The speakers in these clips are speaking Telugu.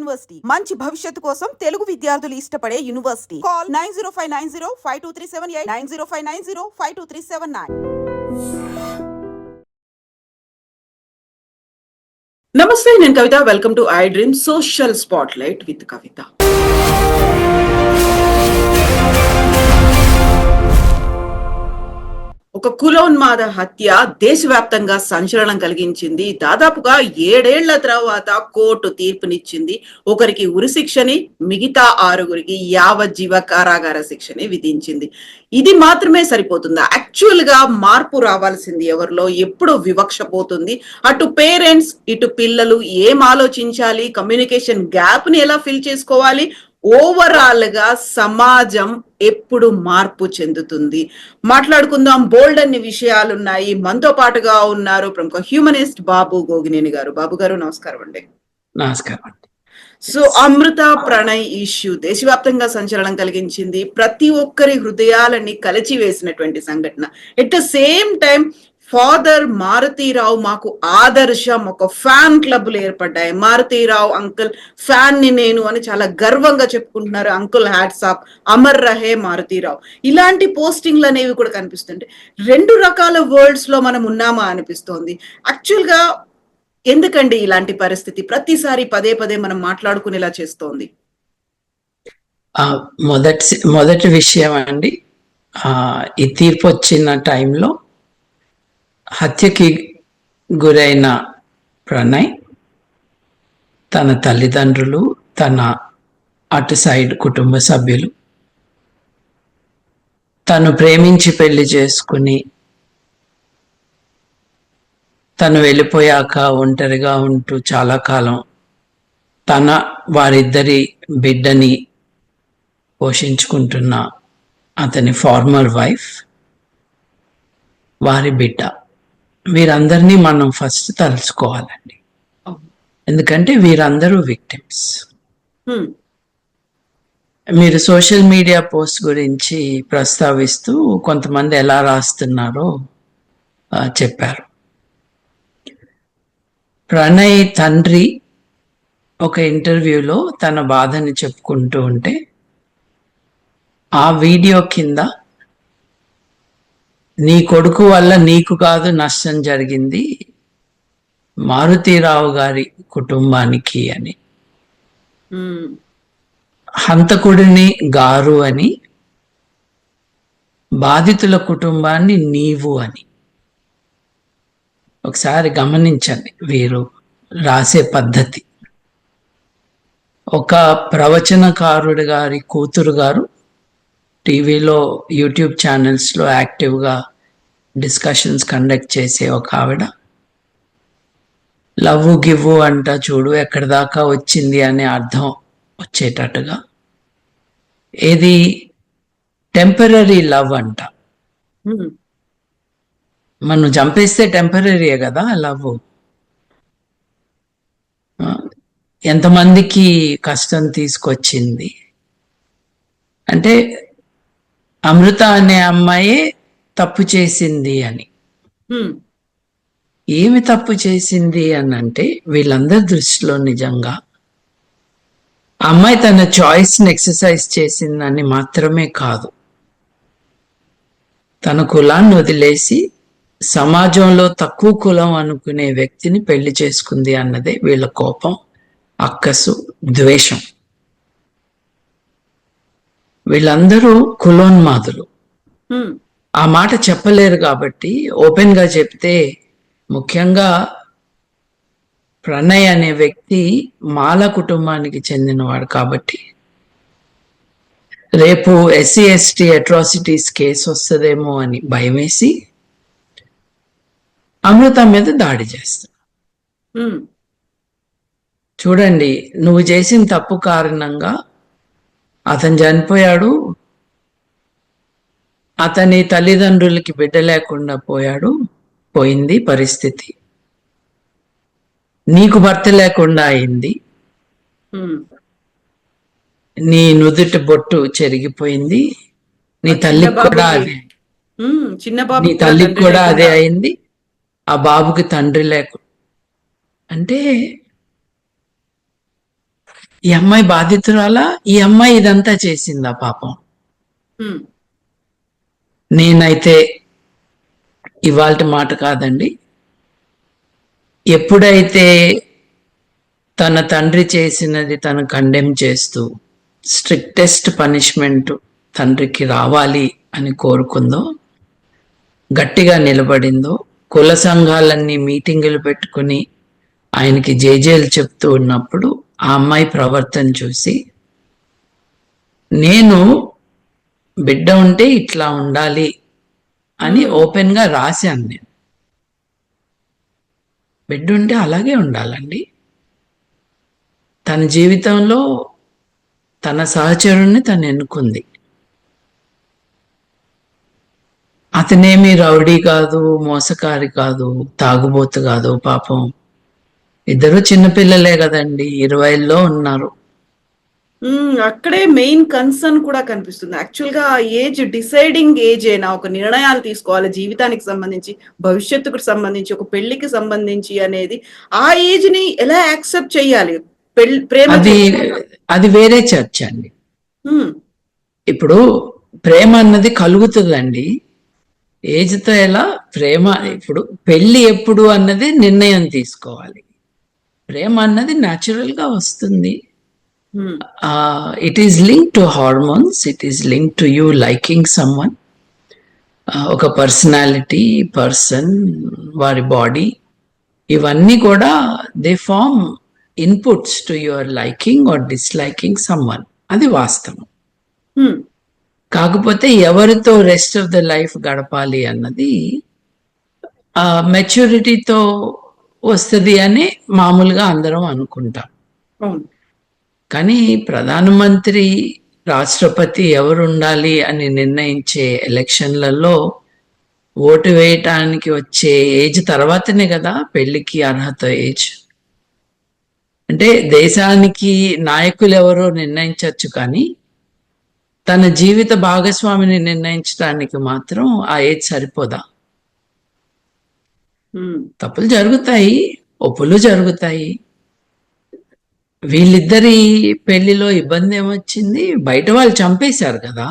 యూనివర్సిటీ మంచి భవిష్యత్తు కోసం తెలుగు విద్యార్థులు ఇష్టపడే యూనివర్సిటీ. కాల్ 9059052378 9059052379. నమస్తే, నేను Kavitha. Welcome to iDream social spotlight with Kavitha. ఒక కులోన్మాద హత్య దేశవ్యాప్తంగా సంచలనం కలిగించింది. దాదాపుగా 7 ఏళ్ల తర్వాత కోర్టు తీర్పునిచ్చింది. ఒకరికి ఉరిశిక్షని, మిగతా 6గురికి యావజ్జీవ కారాగార శిక్షని విధించింది. ఇది మాత్రమే సరిపోతుందా? యాక్చువల్ గా మార్పు రావాల్సింది ఎవరిలో? ఎప్పుడు వివక్ష పోతుంది? అటు పేరెంట్స్, ఇటు పిల్లలు ఏం ఆలోచించాలి? కమ్యూనికేషన్ గ్యాప్ ని ఎలా ఫిల్ చేసుకోవాలి? ఓవరాల్ గా సమాజం ఎప్పుడు మార్పు చెందుతుంది? మాట్లాడుకుందాం. బోల్డ్ అన్ని విషయాలున్నాయి. మనతో పాటుగా ఉన్నారు ప్రముఖ హ్యూమనిస్ట్ బాబు గోగినేని గారు. బాబు గారు నమస్కారం అండి. నమస్కారం అండి. సో అమృత ప్రణయ్ ఇష్యూ దేశవ్యాప్తంగా సంచలనం కలిగించింది. ప్రతి ఒక్కరి హృదయాలని కలిచి వేసినటువంటి సంఘటన. At the same time father Maruthi Rao మాకు ఆదర్శం. ఒక ఫ్యాన్ క్లబ్లు ఏర్పడ్డాయి. మారుతీరావు అంకుల్ ఫ్యాన్ ని నేను అని చాలా గర్వంగా చెప్పుకుంటున్నారు. అంకుల్ హ్యాట్స్ ఆఫ్, అమర్ రహే మారుతీరావు. ఇలాంటి పోస్టింగ్లు అనేవి కూడా కనిపిస్తుంటాయి. 2 రకాల వరల్డ్స్ లో మనం ఉన్నామా అనిపిస్తోంది. యాక్చువల్ గా ఎందుకండి ఇలాంటి పరిస్థితి ప్రతిసారి పదే పదే మనం మాట్లాడుకునేలా చేస్తోంది? మొదటి విషయం అండి, ఈ తీర్పు వచ్చిన టైంలో హత్యకి గురైన ప్రణయ్, తన తల్లిదండ్రులు, తన అటు సైడ్ కుటుంబ సభ్యులు, తను ప్రేమించి పెళ్లి చేసుకుని తను వెళ్ళిపోయాక ఒంటరిగా ఉంటూ చాలా కాలం వారిద్దరి బిడ్డని పోషించుకుంటున్న అతని ఫార్మర్ వైఫ్, వారి బిడ్డ, వీరందరినీ మనం ఫస్ట్ తలుచుకోవాలండి. ఎందుకంటే వీరందరూ విక్టిమ్స్. మీరు సోషల్ మీడియా పోస్ట్ గురించి ప్రస్తావిస్తూ కొంతమంది ఎలా రాస్తున్నారో చెప్పారు. ప్రణయ్ తండ్రి ఒక ఇంటర్వ్యూలో తన బాధని చెప్పుకుంటూ ఉంటే ఆ వీడియో కింద నీ కొడుకు వల్ల నీకు కాదు నష్టం జరిగింది, మారుతీరావు గారి కుటుంబానికి అని, హంతకుడిని గారు అని, బాధితుల కుటుంబాన్ని నీవు అని. ఒకసారి గమనించండి వీరు రాసే పద్ధతి. ఒక ప్రవచనకారుడి గారి కూతురు గారు టీవీలో, యూట్యూబ్ ఛానల్స్లో యాక్టివ్గా డిస్కషన్స్ కండక్ట్ చేసే ఒక ఆవిడ లవ్వు గివ్వు అంట చూడు ఎక్కడి దాకా వచ్చింది అనే అర్థం వచ్చేటట్టుగా, ఏది టెంపరరీ లవ్ అంట. మనం చంపేస్తే టెంపరీయే కదా లవ్. ఎంతమందికి కష్టం తీసుకొచ్చింది అంటే అమృత అనే అమ్మాయే తప్పు చేసింది అని. ఏమి తప్పు చేసింది అని అంటే వీళ్ళందరి దృష్టిలో నిజంగా అమ్మాయి తన చాయిస్ని ఎక్సర్సైజ్ చేసిందని మాత్రమే కాదు, తన కులాన్ని వదిలేసి సమాజంలో తక్కువ కులం అనుకునే వ్యక్తిని పెళ్లి చేసుకుంది అన్నదే వీళ్ళ కోపం, అక్కసు, ద్వేషం. వీళ్ళందరూ కులోన్మాదులు. ఆ మాట చెప్పలేరు కాబట్టి ఓపెన్ గా చెప్తే, ముఖ్యంగా ప్రణయ్ అనే వ్యక్తి మాల కుటుంబానికి చెందినవాడు కాబట్టి రేపు ఎస్సీ ఎస్టీ అట్రాసిటీస్ కేసు వస్తుందేమో అని భయమేసి అమృత మీద దాడి చేస్తాడు. చూడండి, నువ్వు చేసిన తప్పు కారణంగా అతను చనిపోయాడు, అతని తల్లిదండ్రులకి బిడ్డ లేకుండా పోయింది పరిస్థితి, నీకు భర్త లేకుండా అయింది, నీ నుదుటి బొట్టు చెరిగిపోయింది, నీ తల్లికి కూడా అదే, నీ తల్లికి కూడా అదే అయింది, ఆ బాబుకి తండ్రి లేకుండా. అంటే ఈ అమ్మాయి బాధితురాలా? ఈ అమ్మాయి ఇదంతా చేసిందా పాపం? ఉమ్, నేనైతే ఇవాల్టి మాట కాదండి, ఎప్పుడైతే తన తండ్రి చేసినది తను కండెమ్ చేస్తూ స్ట్రిక్టెస్ట్ పనిష్మెంట్ తండ్రికి రావాలి అని కోరుకుందో, గట్టిగా నిలబడిందో, కుల సంఘాలన్నీ మీటింగులు పెట్టుకుని ఆయనకి జేజేలు చెప్తూ ఉన్నప్పుడు ఆ అమ్మాయి ప్రవర్తన చూసి, నేను బిడ్డ ఉంటే ఇట్లా ఉండాలి అని ఓపెన్ గా రాశాను. నేను బిడ్డ ఉంటే అలాగే ఉండాలండి. తన జీవితంలో తన సహచరుణ్ణి తను ఎన్నుకుంది. అతనేమి రౌడీ కాదు, మోసకారి కాదు, తాగుబోతు కాదు. పాపం ఇద్దరు చిన్నపిల్లలే కదండి, 20లో ఉన్నారు. అక్కడే మెయిన్ కన్సర్న్ కూడా కనిపిస్తుంది. యాక్చువల్ గా ఏజ్ డిసైడింగ్ ఏజ్ అయినా, ఒక నిర్ణయాలు తీసుకోవాలి జీవితానికి సంబంధించి, భవిష్యత్తుకు సంబంధించి, ఒక పెళ్లికి సంబంధించి అనేది, ఆ ఏజ్ ని ఎలా యాక్సెప్ట్ చేయాలి? ప్రేమ అది వేరే చర్చ అండి. ఉమ్, ఇప్పుడు ప్రేమ అన్నది కలుగుతుందండి ఏజ్తో. ఎలా ప్రేమ? ఇప్పుడు పెళ్లి ఎప్పుడు అన్నది నిర్ణయం తీసుకోవాలి. ప్రేమ అన్నది న్యాచురల్ గా వస్తుంది. Um, it is link to hormones, it is link to you liking someone. ఒక పర్సనాలిటీ, పర్సన్, వారి బాడీ, ఇవన్నీ కూడా they form inputs to your liking or disliking someone. అది వాస్తవం. ఉమ్, కాకపోతే ఎవరితో రెస్ట్ ఆఫ్ ద లైఫ్ గడపాలి అన్నది మెచ్యూరిటీతో వస్తుంది అని మామూలుగా అందరం అనుకుంటాం. అవును. కానీ ప్రధానమంత్రి, రాష్ట్రపతి ఎవరు ఉండాలి అని నిర్ణయించే ఎలక్షన్లలో ఓటు వేయటానికి వచ్చే ఏజ్ తర్వాతనే కదా పెళ్లికి అర్హత ఏజ్. అంటే దేశానికి నాయకులు ఎవరో నిర్ణయించవచ్చు, కానీ తన జీవిత భాగస్వామిని నిర్ణయించడానికి మాత్రం ఆ ఏజ్ సరిపోదా? తప్పులు జరుగుతాయి, ఒప్పులు జరుగుతాయి. వీళ్ళిద్దరి పెళ్లిలో ఇబ్బంది ఏమొచ్చింది? బయట వాళ్ళు చంపేశారు కదా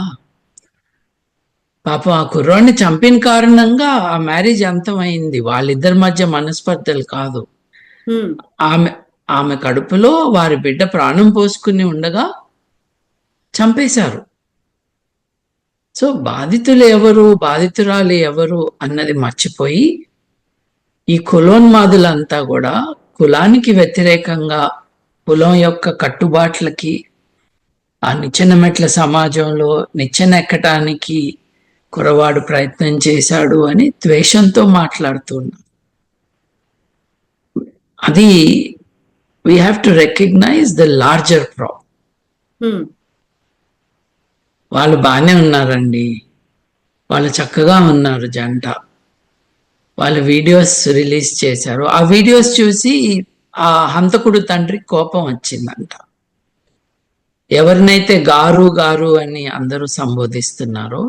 పాపం. ఆ కుర్రాడిని చంపిన కారణంగా ఆ మ్యారేజ్ అంతమైంది. వాళ్ళిద్దరి మధ్య మనస్పర్ధలు కాదు. ఆమె కడుపులో వారి బిడ్డ ప్రాణం పోసుకుని ఉండగా చంపేశారు. సో బాధితులు ఎవరు, బాధితురాలు ఎవరు అన్నది మర్చిపోయి ఈ కులోన్మాదులంతా కూడా కులానికి వ్యతిరేకంగా, కులం యొక్క కట్టుబాట్లకి, ఆ నిచ్చెన మెట్ల సమాజంలో నిచ్చెన ఎక్కటానికి కురవాడు ప్రయత్నం చేశాడు అని ద్వేషంతో మాట్లాడుతున్నారు. అది we have to recognise the larger problem. వాళ్ళు బాగానే ఉన్నారండి, వాళ్ళు చక్కగా ఉన్నారు జంట. వాళ్ళు వీడియోస్ రిలీజ్ చేశారు. ఆ వీడియోస్ చూసి ఆ హంతకుడు తండ్రి కోపం వచ్చిందంట. ఎవరినైతే గారు గారు అని అందరూ సంబోధిస్తున్నారో,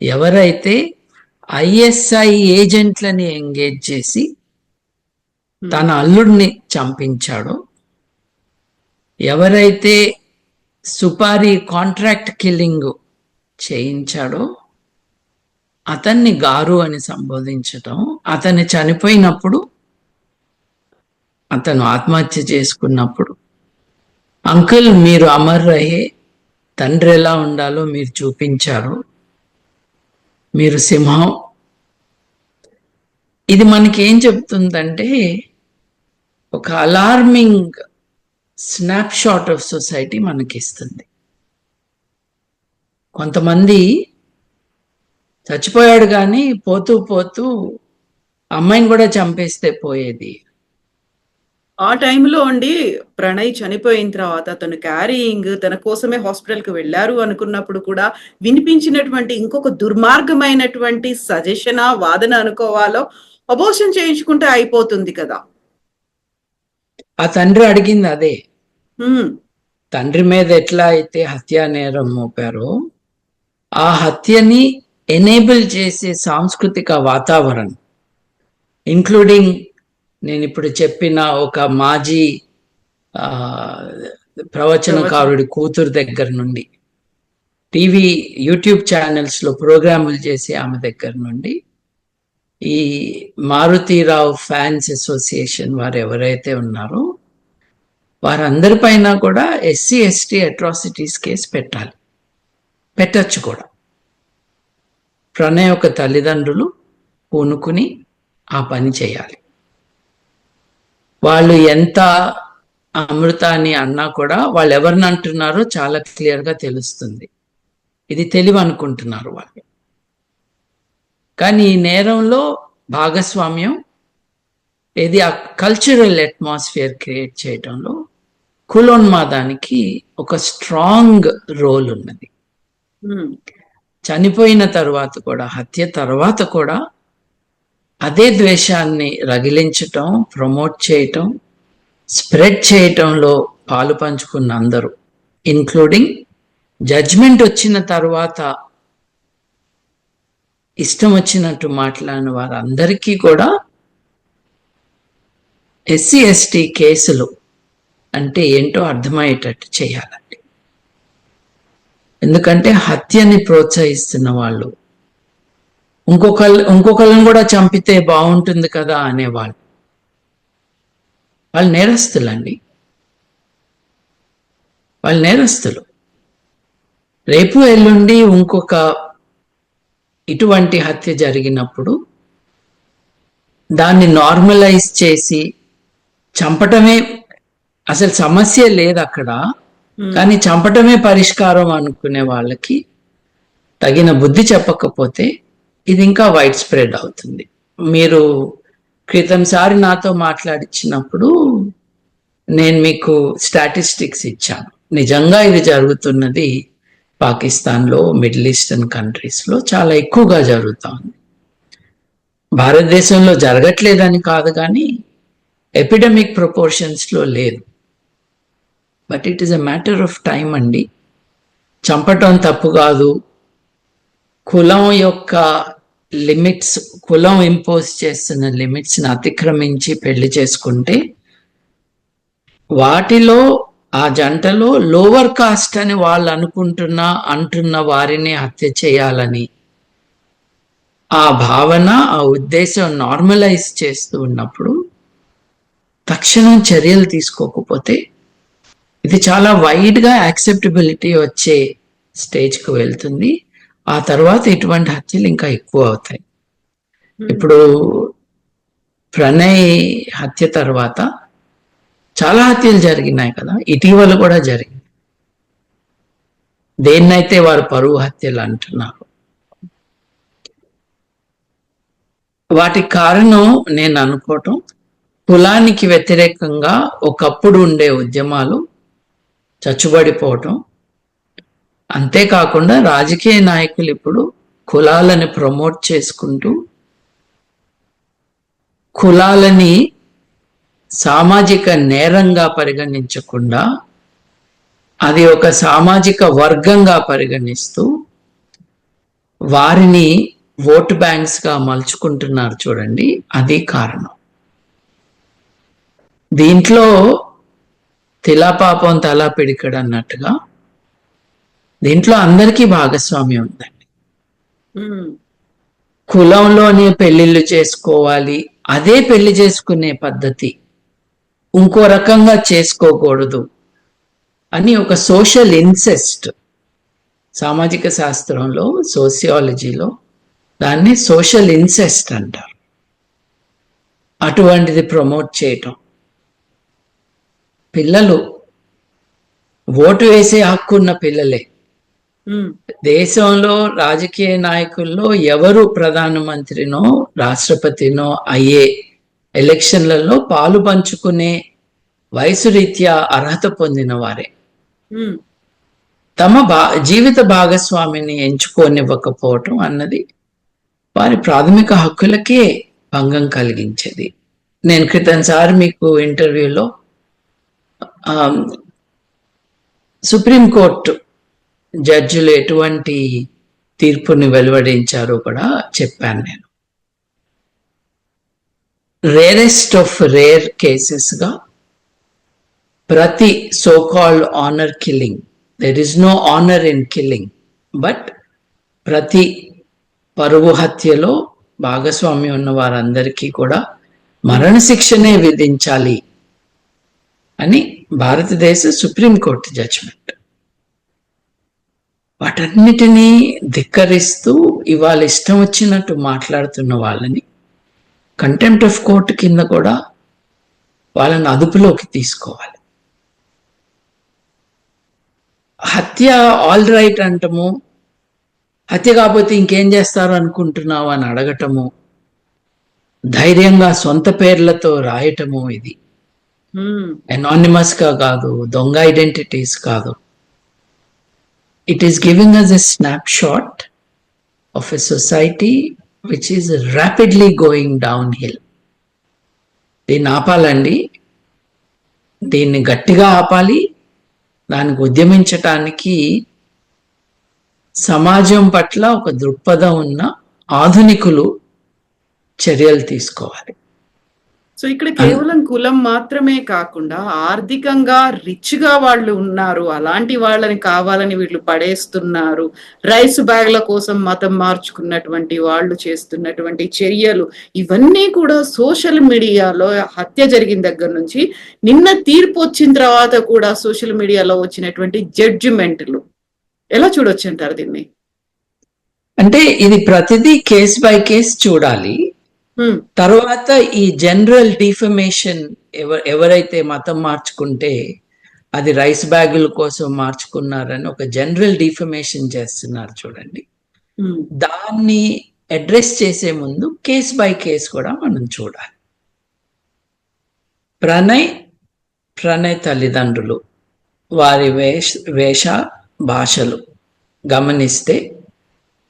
ఎవరైతే ఐఎస్ఐ ఏజెంట్లని ఎంగేజ్ చేసి తన అల్లుడిని చంపించాడో, ఎవరైతే సుపారీ కాంట్రాక్ట్ కిల్లింగ్ చేయించాడో అతన్ని గారు అని సంబోధించటం, అతన్ని చనిపోయినప్పుడు, అతను ఆత్మహత్య చేసుకున్నప్పుడు, అంకుల్ మీరు అమర్ రహే, తండ్రి ఎలా ఉండాలో మీరు చూపించారు, మీరు సింహం. ఇది మనకి ఏం చెప్తుందంటే, ఒక alarming snapshot of society మనకిస్తుంది. కొంతమంది చచ్చిపోయాడు కానీ పోతూ పోతూ అమ్మాయిని కూడా చంపేస్తే పోయేది. ఆ టైంలో అండి ప్రణయ్ చనిపోయిన తర్వాత తను క్యారీయింగ్, తన కోసమే హాస్పిటల్కి వెళ్ళారు అనుకున్నప్పుడు కూడా వినిపించినటువంటి ఇంకొక దుర్మార్గమైనటువంటి సజెషన్, వాదన అనుకోవాలో, అబోర్షన్ చేయించుకుంటే అయిపోతుంది కదా. ఆ తండ్రి అడిగింది అదే. హ్మ్. తండ్రి మీద ఎట్లా అయితే హత్యా నేరం మోపారో, ఆ హత్యని ఎనేబుల్ చేసే సాంస్కృతిక వాతావరణం, ఇంక్లూడింగ్ నేను ఇప్పుడు చెప్పిన ఒక మాజీ ప్రవచనకారుడి కూతురు దగ్గర నుండి, టీవీ యూట్యూబ్ ఛానల్స్ లో ప్రోగ్రాములు చేసే ఆమె దగ్గర నుండి, ఈ మారుతీరావు ఫ్యాన్స్ అసోసియేషన్ వారు ఎవరైతే ఉన్నారో వారందరిపైన కూడా ఎస్సీ ఎస్టీ అట్రాసిటీస్ కేసు పెట్టాలి, పెట్టచ్చు కూడా. ప్రణయ్ యొక్క తల్లిదండ్రులు పూనుకుని ఆ పని చేయాలి. వాళ్ళు ఎంత అమృతాన్ని అన్నా కూడా వాళ్ళు ఎవరిని అంటున్నారో చాలా క్లియర్గా తెలుస్తుంది. ఇది తెలివి అనుకుంటున్నారు వాళ్ళు. కానీ ఈ నేరంలో భాగస్వామ్యం ఇది ఆ కల్చరల్ అట్మాస్ఫియర్ క్రియేట్ చేయడంలో కులోన్మాదానికి ఒక స్ట్రాంగ్ రోల్ ఉన్నది. చనిపోయిన తర్వాత కూడా, హత్య తర్వాత కూడా అదే ద్వేషాన్ని రగిలించటం, ప్రమోట్ చేయటం, స్ప్రెడ్ చేయటంలో పాలు పంచుకున్న అందరూ, ఇన్క్లూడింగ్ జడ్జ్మెంట్ వచ్చిన తర్వాత ఇష్టం వచ్చినట్టు మాట్లాడిన వారందరికీ కూడా ఎస్సీ ఎస్టీ కేసులు అంటే ఏంటో అర్థమయ్యేటట్టు చేయాలండి. ఎందుకంటే హత్యని ప్రోత్సహిస్తున్న వాళ్ళు ఇంకొకళ్ళని కూడా చంపితే బాగుంటుంది కదా అనేవాళ్ళు, వాళ్ళు నేరస్తులండి. వాళ్ళు నేరస్తులు. రేపు ఎల్లుండి ఇంకొక ఇటువంటి హత్య జరిగినప్పుడు దాన్ని నార్మలైజ్ చేసి చంపటమే అసలు సమస్య లేదు అక్కడ, కానీ చంపటమే పరిష్కారం అనుకునే వాళ్ళకి తగిన బుద్ధి చెప్పకపోతే ఇది ఇంకా వైడ్ స్ప్రెడ్ అవుతుంది. మీరు క్రితంసారి నాతో మాట్లాడించినప్పుడు నేను మీకు స్టాటిస్టిక్స్ ఇచ్చాను. నిజంగా ఇది జరుగుతున్నది పాకిస్తాన్లో, మిడిల్ ఈస్టర్న్ కంట్రీస్లో చాలా ఎక్కువగా జరుగుతూ ఉంది. భారతదేశంలో జరగట్లేదని కాదు, కానీ ఎపిడమిక్ ప్రపోర్షన్స్లో లేదు. But it is a matter of time అండి. చంపటం తప్పు కాదు. కులం యొక్క లిమిట్స్, కులం ఇంపోజ్ చేస్తున్న లిమిట్స్ని అతిక్రమించి పెళ్లి చేసుకుంటే వాటిలో ఆ జంటలో లోవర్ కాస్ట్ అని వాళ్ళు అంటున్న వారిని హత్య చేయాలని ఆ భావన, ఆ ఉద్దేశం నార్మలైజ్ చేస్తూ ఉన్నప్పుడు తక్షణం చర్యలు తీసుకోకపోతే ఇది చాలా వైడ్గా యాక్సెప్టబిలిటీ వచ్చే స్టేజ్కి వెళ్తుంది. ఆ తర్వాత ఇటువంటి హత్యలు ఇంకా ఎక్కువ అవుతాయి. ఇప్పుడు ప్రణయ్ హత్య తర్వాత చాలా హత్యలు జరిగినాయి కదా, ఇటీవల కూడా జరిగింది. దేన్నైతే వారు పరువు హత్యలు అంటున్నారు, వాటికి కారణం నేను అనుకోవటం కులానికి వ్యతిరేకంగా ఒకప్పుడు ఉండే ఉద్యమాలు చచ్చుబడిపోవటం. అంతేకాకుండా రాజకీయ నాయకులు ఇప్పుడు కులాలని ప్రమోట్ చేసుకుంటూ కులాలని సామాజిక నేరంగా పరిగణించకుండా అది ఒక సామాజిక వర్గంగా పరిగణిస్తూ వారిని ఓట్ బ్యాంక్స్గా మలుచుకుంటున్నారు చూడండి, అది కారణం. దీంట్లో తిలాపాపం తలా పిడికడు అన్నట్టుగా దీంట్లో అందరికీ భాగస్వామ్యం ఉందండి. కులంలోనే పెళ్లిళ్ళు చేసుకోవాలి, అదే పెళ్లి చేసుకునే పద్ధతి ఇంకో రకంగా చేసుకోకూడదు అని ఒక సోషల్ ఇన్సెస్ట్, సామాజిక శాస్త్రంలో, సోషియాలజీలో దాన్ని సోషల్ ఇన్సెస్ట్ అంటారు. అటువంటిది ప్రమోట్ చేయటం, పిల్లలు ఓటు వేసే హక్కున్న పిల్లలే దేశంలో రాజకీయ నాయకుల్లో ఎవరు ప్రధానమంత్రినో రాష్ట్రపతినో అయ్యే ఎలక్షన్లలో పాలు పంచుకునే వయసు రీత్యా అర్హత పొందిన వారే తమ జీవిత భాగస్వామిని ఎంచుకోనివ్వకపోవటం అన్నది వారి ప్రాథమిక హక్కులకే భంగం కలిగించేది. నేను క్రితంసారి మీకు ఇంటర్వ్యూలో సుప్రీంకోర్టు జడ్జిలు ఎటువంటి తీర్పుని వెలువడించారో కూడా చెప్పాను. నేను రేరెస్ట్ ఆఫ్ రేర్ కేసెస్గా ప్రతి so called honour killing, there is no honour in killing, but ప్రతి పరువు హత్యలో భాగస్వామ్యం ఉన్న వారందరికీ కూడా మరణశిక్షనే విధించాలి అని భారతదేశ సుప్రీంకోర్టు జడ్జిమెంట్. వాటన్నిటినీ ధిక్కరిస్తూ ఇవాళ ఇష్టం వచ్చినట్టు మాట్లాడుతున్న వాళ్ళని కంటెంప్ట్ ఆఫ్ కోర్టు కింద కూడా వాళ్ళని అదుపులోకి తీసుకోవాలి. హత్య ఆల్ రైట్ అంటము, హత్య కాకపోతే ఇంకేం చేస్తారు అనుకుంటున్నావు అని అడగటము, ధైర్యంగా సొంత పేర్లతో రాయటము, ఇది అనానిమస్ గా కాదు, దొంగ ఐడెంటిటీస్ కాదు. It is giving us a snapshot of a society which is rapidly going downhill. దీన్ని ఆపాలండి, దీన్ని గట్టిగా ఆపాలి. దానికి ఉద్యమించటానికి సమాజం పట్ల ఒక దృక్పథం ఉన్న ఆధునికులు చర్యలు తీసుకోవాలి. సో ఇక్కడ కేవలం కులం మాత్రమే కాకుండా ఆర్థికంగా రిచ్ గా వాళ్ళు ఉన్నారు, అలాంటి వాళ్ళని కావాలని వీళ్ళు పడేస్తున్నారు. రైస్ బ్యాగ్ల కోసం మతం మార్చుకున్నటువంటి వాళ్ళు చేస్తున్నటువంటి చర్యలు ఇవన్నీ కూడా సోషల్ మీడియాలో హత్య జరిగిన దగ్గర నుంచి నిన్న తీర్పు వచ్చిన తర్వాత కూడా సోషల్ మీడియాలో వచ్చినటువంటి జడ్జిమెంట్లు ఎలా చూడొచ్చు అంటారు దీన్ని? అంటే ఇది ప్రతిదీ కేస్ బై కేస్ చూడాలి. తర్వాత ఈ జనరల్ డిఫమేషన్, ఎవరైతే మతం మార్చుకుంటే అది రైస్ బ్యాగుల కోసం మార్చుకున్నారని ఒక జనరల్ డిఫమేషన్ చేస్తున్నారు చూడండి, దాన్ని అడ్రస్ చేసే ముందు కేస్ బై కేస్ కూడా మనం చూడాలి. ప్రణయ్ తల్లిదండ్రులు వారి వేష భాషలు గమనిస్తే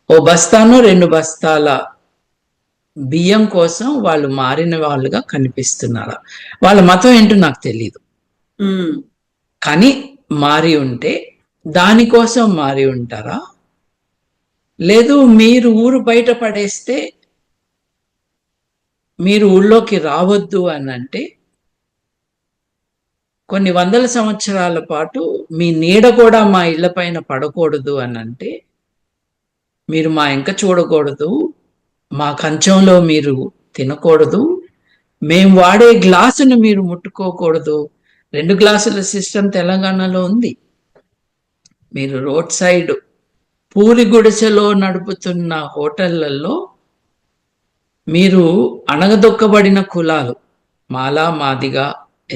ఓ బస్తాను 2 బస్తాల బియ్యం కోసం వాళ్ళు మారిన వాళ్ళుగా కనిపిస్తున్నారా? వాళ్ళ మతం ఏంటో నాకు తెలియదు, కానీ మారి ఉంటే దానికోసం మారి ఉంటారా? లేదు మీరు ఊరు బయట పడేస్తే మీరు ఊళ్ళోకి రావద్దు అని అంటే కొన్ని వందల సంవత్సరాల పాటు మీ నీడ కూడా మా ఇళ్ల పైన పడకూడదు అని అంటే మీరు మా ఇంక చూడకూడదు, మా కంచంలో మీరు తినకూడదు, మేము వాడే గ్లాసును మీరు ముట్టుకోకూడదు. 2 గ్లాసుల సిస్టమ్ తెలంగాణలో ఉంది. మీరు రోడ్ సైడ్ పూరి గుడిసెలో నడుపుతున్న హోటళ్లలో మీరు అణగదొక్కబడిన కులాలు, మాలా మాదిగా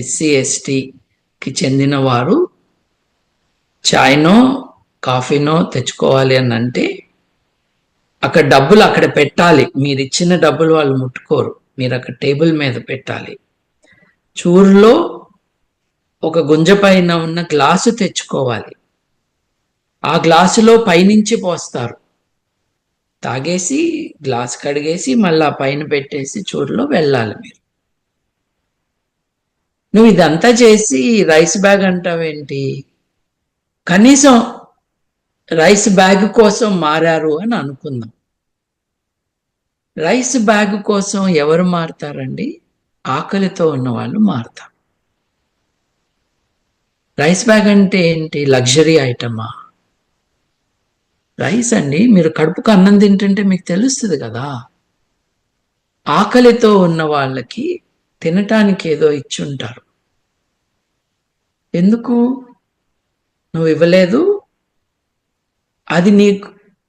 ఎస్సీ ఎస్టీకి చెందిన వారు చాయ్నో కాఫీనో తెచ్చుకోవాలి అని అంటే అక్కడ డబ్బులు అక్కడ పెట్టాలి. మీరు ఇచ్చిన డబ్బులు వాళ్ళు ముట్టుకోరు, మీరు అక్కడ టేబుల్ మీద పెట్టాలి. చూరులో ఒక గుంజ పైన ఉన్న గ్లాసు తెచ్చుకోవాలి, ఆ గ్లాసులో పైనుంచి పోస్తారు, తాగేసి గ్లాస్ కడిగేసి మళ్ళీ పైన పెట్టేసి చూరులో వెళ్ళాలి. నువ్వు ఇదంతా చేసి రైస్ బ్యాగ్ అంటావేంటి? కనీసం రైస్ బ్యాగ్ కోసం మారారు అని అనుకుందాం. రైస్ బ్యాగ్ కోసం ఎవరు మారుతారండి? ఆకలితో ఉన్న వాళ్ళు మారుతారు. రైస్ బ్యాగ్ అంటే ఏంటి? లగ్జరీ ఐటమా? రైస్ అండి, మీరు కడుపుకు అన్నం తింటుంటే మీకు తెలుస్తుంది కదా. ఆకలితో ఉన్న వాళ్ళకి తినటానికి ఏదో ఇచ్చుంటారు. ఎందుకు నువ్వు ఇవ్వలేదు? అది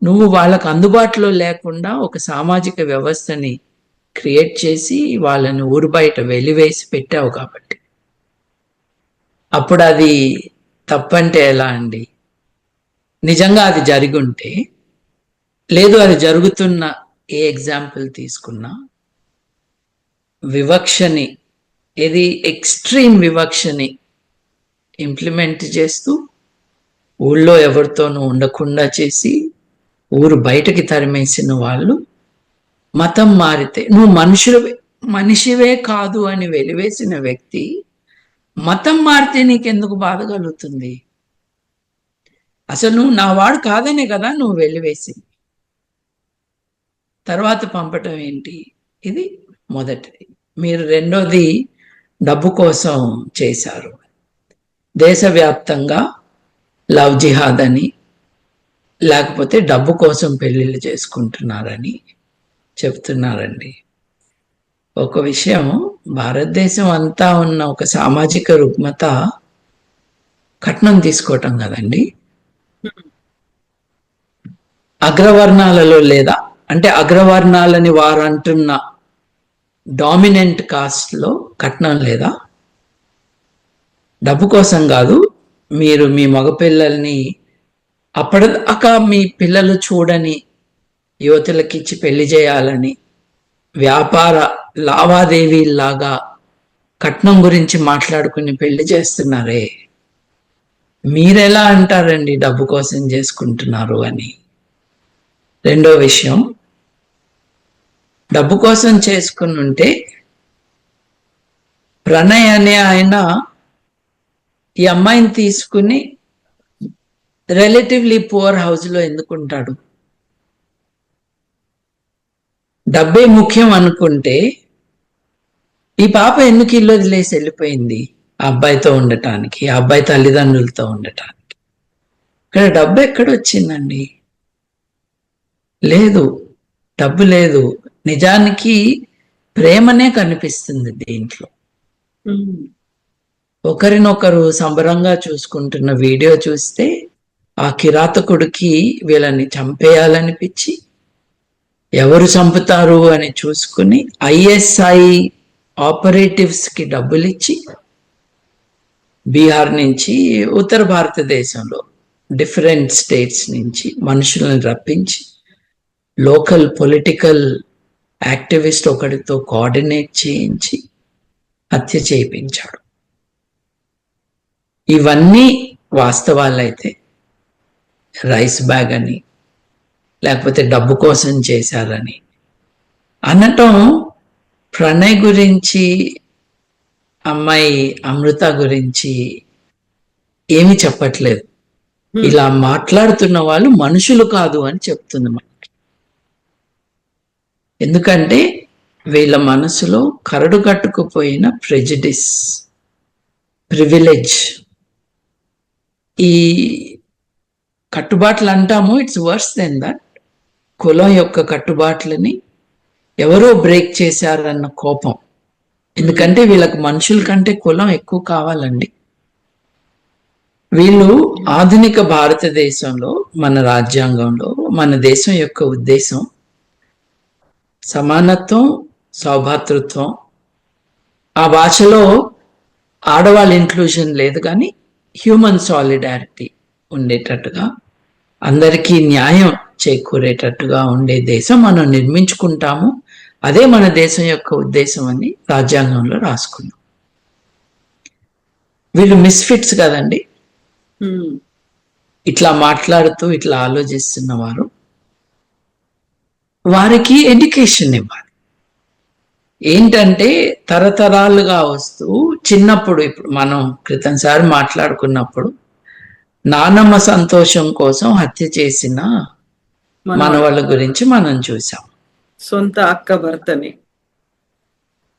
నువ్వు వాళ్ళకు అందుబాటులో లేకుండా ఒక సామాజిక వ్యవస్థని క్రియేట్ చేసి వాళ్ళని ఊరు బయట వెలివేసి పెట్టావు కాబట్టి. అప్పుడు అది తప్పంటే ఎలా అండి? నిజంగా అది జరిగి ఉంటే, లేదు అది జరుగుతున్న ఏ ఎగ్జాంపుల్ తీసుకున్నా వివక్షని, ఇది ఎక్స్ట్రీమ్ వివక్షని ఇంప్లిమెంట్ చేస్తూ ఊళ్ళో ఎవరితోనూ ఉండకుండా చేసి ఊరు బయటకి తరిమేసిన వాళ్ళు మతం మారితే, నువ్వు మనిషివే కాదు అని వెలివేసిన వ్యక్తి మతం మారితే నీకెందుకు బాధ కలుగుతుంది? అసలు నువ్వు నా వాడు కాదనే కదా నువ్వు వెలివేసింది. తర్వాత పంపటం ఏంటి? ఇది మొదటిది. మీరు రెండోది డబ్బు కోసం చేశారు. దేశవ్యాప్తంగా లవ్ జిహాద్ అని, లేకపోతే డబ్బు కోసం పెళ్లిళ్ళు చేసుకుంటున్నారని చెప్తున్నారండి. ఒక విషయం, భారతదేశం అంతా ఉన్న ఒక సామాజిక రుగ్మత కట్నం తీసుకోవటం కదండి. అగ్రవర్ణాలలో లేదా, అంటే అగ్రవర్ణాలని వారు అంటున్న డామినెంట్ కాస్ట్ లో కట్నం లేదా? డబ్బు కోసం కాదు, మీరు మీ మగపిల్లల్ని అప్పటిదాకా మీ పిల్లలు చూడని యువతులకి ఇచ్చి పెళ్లి చేయాలని వ్యాపార లావాదేవీలాగా కట్నం గురించి మాట్లాడుకుని పెళ్లి చేస్తున్నారే, మీరెలా అంటారండి డబ్బు కోసం చేసుకుంటున్నారు అని? రెండో విషయం, డబ్బు కోసం చేసుకుని ఉంటే ప్రణయ్ అనే ఆయన ఈ అమ్మాయిని తీసుకుని రిలేటివ్లీ పువర్ హౌస్ లో ఎందుకుంటాడు? డబ్బే ముఖ్యం అనుకుంటే ఈ పాప ఎందుకు ఇల్లు వదిలేసి వెళ్ళిపోయింది? ఆ అబ్బాయితో ఉండటానికి, ఆ అబ్బాయి తల్లిదండ్రులతో ఉండటానికి. ఇక్కడ డబ్బు ఎక్కడొచ్చిందండి? లేదు, డబ్బు లేదు. నిజానికి ప్రేమనే కనిపిస్తుంది దీంట్లో. ఒకరినొకరు సంబరంగా చూసుకుంటున్న వీడియో చూస్తే ఆ కిరాతకుడికి వీళ్ళని చంపేయాలనిపించి ఎవరు చంపుతారు అని చూసుకుని ISI ఆపరేటివ్స్ కి డబ్బులు ఇచ్చి బీహార్ నుంచి ఉత్తర భారతదేశంలో డిఫరెంట్ స్టేట్స్ నుంచి మనుషులను రప్పించి లోకల్ పొలిటికల్ యాక్టివిస్ట్ ఒకరితో కోఆర్డినేట్ చేయించి హత్య చేయించాడు. ఇవన్నీ వాస్తవాలైతే రైస్ బ్యాగ్ అని, లేకపోతే డబ్బు కోసం చేశారని అనటం ప్రణయ్ గురించి, అమ్మాయి అమృత గురించి ఏమి చెప్పట్లేదు. ఇలా మాట్లాడుతున్న వాళ్ళు మనుషులు కాదు అని చెప్తుంది మనకి. ఎందుకంటే వీళ్ళ మనసులో కరడు కట్టుకుపోయిన ప్రెజుడిస్, ప్రివిలేజ్, ఈ కట్టుబాట్లు అంటాము. It's worse than that. కులం యొక్క కట్టుబాట్లని ఎవరో బ్రేక్ చేశారన్న కోపం. ఎందుకంటే వీళ్ళకి మనుషుల కంటే కులం ఎక్కువ కావాలండి. వీళ్ళు ఆధునిక భారతదేశంలో, మన రాజ్యాంగంలో, మన దేశం యొక్క ఉద్దేశం సమానత్వం, సౌభాతృత్వం. ఆ భాషలో ఆడవాళ్ళ ఇంక్లూజన్ లేదు, కానీ హ్యూమన్ సాలిడారిటీ ఉండేటట్టుగా, అందరికీ న్యాయం చేకూరేటట్టుగా ఉండే దేశం మనం నిర్మించుకుంటాము. అదే మన దేశం యొక్క ఉద్దేశం అని రాజ్యాంగంలో రాసుకున్నాం. వీళ్ళు మిస్ఫిట్స్ కదండి. ఇట్లా మాట్లాడుతూ ఇట్లా ఆలోచిస్తున్న వారు, వారికి ఎడ్యుకేషన్ ఇవ్వాలి. ఏంటంటే తరతరాలుగా వస్తూ చిన్నప్పుడు, ఇప్పుడు మనం క్రితంసారి మాట్లాడుకున్నప్పుడు నానమ్మ సంతోషం కోసం హత్య చేసిన మనవాళ్ళ గురించి మనం చూసాం. సొంత అక్క భర్తని.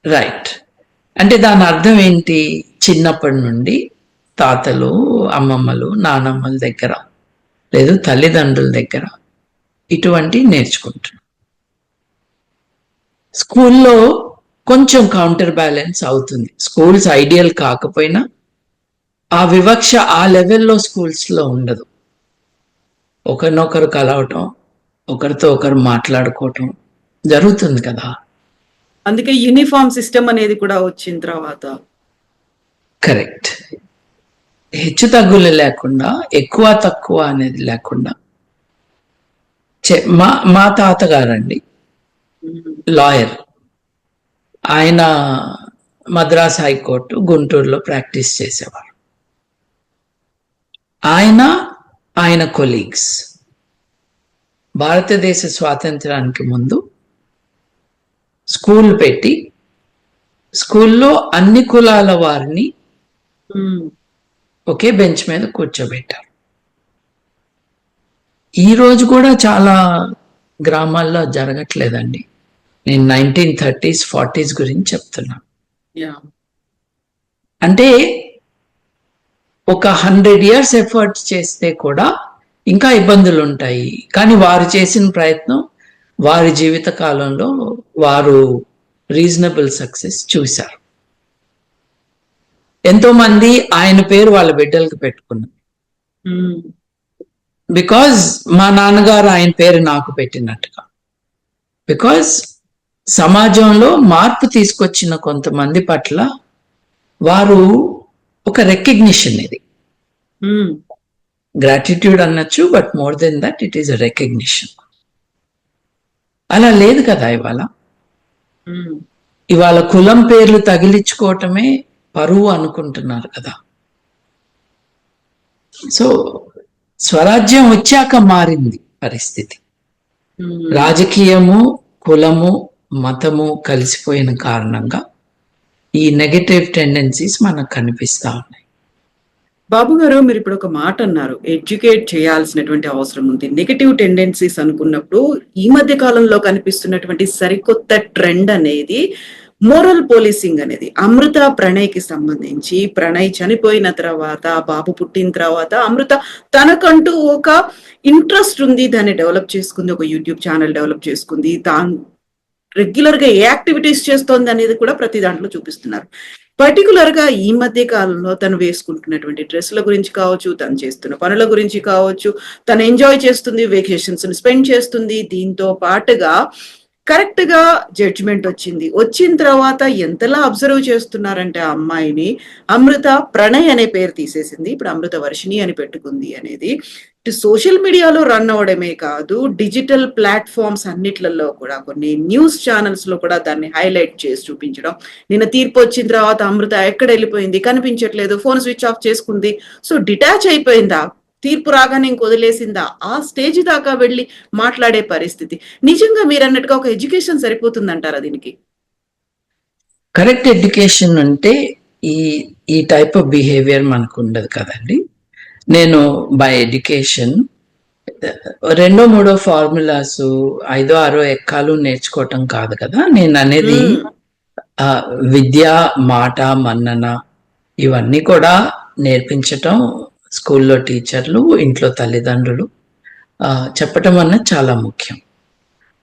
రైట్. అంటే దాని అర్థం ఏంటి? చిన్నప్పటి నుండి తాతలు, అమ్మమ్మలు, నానమ్మల దగ్గర లేదు తల్లిదండ్రుల దగ్గర ఇటువంటి నేర్చుకుంటున్నాం. స్కూల్లో కొంచెం కౌంటర్ బ్యాలెన్స్ అవుతుంది. స్కూల్స్ ఐడియల్ కాకపోయినా ఆ వివక్ష ఆ లెవెల్లో స్కూల్స్లో ఉండదు. ఒకరినొకరు కలవటం, ఒకరితో ఒకరు మాట్లాడుకోవటం జరుగుతుంది కదా. అందుకే యూనిఫామ్ సిస్టమ్ అనేది కూడా వచ్చిన తర్వాత కరెక్ట్. హెచ్చు తగ్గులు లేకుండా, ఎక్కువ తక్కువ అనేది లేకుండా. మా తాతగారండి లాయర్. ఆయన మద్రాస్ హైకోర్టు గుంటూరులో ప్రాక్టీస్ చేసేవారు. ఆయన కొలీగ్స్ భారతదేశ స్వాతంత్రానికి ముందు స్కూల్ పెట్టి స్కూల్లో అన్ని కులాల వారిని ఒకే బెంచ్ మీద కూర్చోబెట్టారు. ఈ రోజు కూడా చాలా గ్రామాల్లో జరగట్లేదండి. నేను 1930s, 40s గురించి చెప్తున్నా. అంటే ఒక 100 years ఎఫర్ట్ చేస్తే కూడా ఇంకా ఇబ్బందులు ఉంటాయి. కానీ వారు చేసిన ప్రయత్నం వారి జీవిత కాలంలో వారు రీజనబుల్ సక్సెస్ చూశారు. ఎంతో మంది ఆయన పేరు వాళ్ళ బిడ్డలకు పెట్టుకున్నారు. బికాజ్ మా నాన్నగారు ఆయన పేరు నాకు పెట్టినట్టుగా. బికాజ్ సమాజంలో మార్పు తీసుకొచ్చిన కొంతమంది పట్ల వారు ఒక రెకగ్నిషన్, ఇది గ్రాటిట్యూడ్ అనొచ్చు, but more than that it is a recognition. అలా లేదు కదా ఇవాళ కులం పేర్లు తగిలించుకోవటమే పరువు అనుకుంటున్నారు కదా. సో స్వరాజ్యం వచ్చాక మారింది పరిస్థితి. రాజకీయము, కులము, మతము కలిసిపోయిన కారణంగా ఈ నెగటివ్ టెండెన్సీస్ మనకు కనిపిస్తా ఉన్నాయి. బాబు గారు, మీరు ఇప్పుడు ఒక మాట అన్నారు, ఎడ్యుకేట్ చేయాల్సినటువంటి అవసరం ఉంది. నెగటివ్ టెండెన్సీస్ అనుకున్నప్పుడు ఈ మధ్య కాలంలో కనిపిస్తున్నటువంటి సరికొత్త ట్రెండ్ అనేది మోరల్ పోలీసింగ్ అనేది. అమృత ప్రణయ్కి సంబంధించి, ప్రణయ్ చనిపోయిన తర్వాత, బాబు పుట్టిన తర్వాత అమృత తనకంటూ ఒక ఇంట్రెస్ట్ ఉంది, దాన్ని డెవలప్ చేసుకుంది, ఒక యూట్యూబ్ ఛానల్ డెవలప్ చేసుకుంది, తాను రెగ్యులర్ గా ఏ యాక్టివిటీస్ చేస్తోంది అనేది కూడా ప్రతి దాంట్లో చూపిస్తున్నారు. పర్టికులర్ గా ఈ మధ్య కాలంలో తను వేసుకుంటున్నటువంటి డ్రెస్ల గురించి కావచ్చు, తను చేస్తున్న పనుల గురించి కావచ్చు, తను ఎంజాయ్ చేస్తుంది, వెకేషన్స్ స్పెండ్ చేస్తుంది. దీంతో పాటుగా కరెక్ట్ గా జడ్జిమెంట్ వచ్చిన తర్వాత ఎంతలా అబ్జర్వ్ చేస్తున్నారంటే ఆ అమ్మాయిని, అమృత ప్రణయ్ అనే పేరు తీసేసింది, ఇప్పుడు అమృత వర్షిణి అని పెట్టుకుంది అనేది సోషల్ మీడియాలో రన్ అవడమే కాదు, డిజిటల్ ప్లాట్ఫామ్స్ అన్నిట్లలో కూడా, కొన్ని న్యూస్ ఛానల్స్ లో కూడా దాన్ని హైలైట్ చేసి చూపించడం. నిన్న తీర్పు వచ్చిన తర్వాత అమృత ఎక్కడ వెళ్ళిపోయింది, కనిపించట్లేదు, ఫోన్ స్విచ్ ఆఫ్ చేసుకుంది, సో డిటాచ్ అయిపోయిందా, తీర్పు రాగానే ఇంక వదిలేసిందా, ఆ స్టేజ్ దాకా వెళ్ళి మాట్లాడే పరిస్థితి. నిజంగా మీరు అన్నట్టుగా ఒక ఎడ్యుకేషన్ సరిపోతుందంటారా దీనికి? కరెక్ట్ ఎడ్యుకేషన్ అంటే ఈ టైప్ ఆఫ్ బిహేవియర్ మనకు ఉండదు కదండి. నేను బై ఎడ్యుకేషన్ 2, 3 ఫార్ములాస్ 5, 6 ఎక్కాలు నేర్చుకోవటం కాదు కదా. నేను అనేది విద్య, మాట, మన్నన ఇవన్నీ కూడా నేర్పించటం స్కూల్లో టీచర్లు, ఇంట్లో తల్లిదండ్రులు చెప్పటం అన్నది చాలా ముఖ్యం.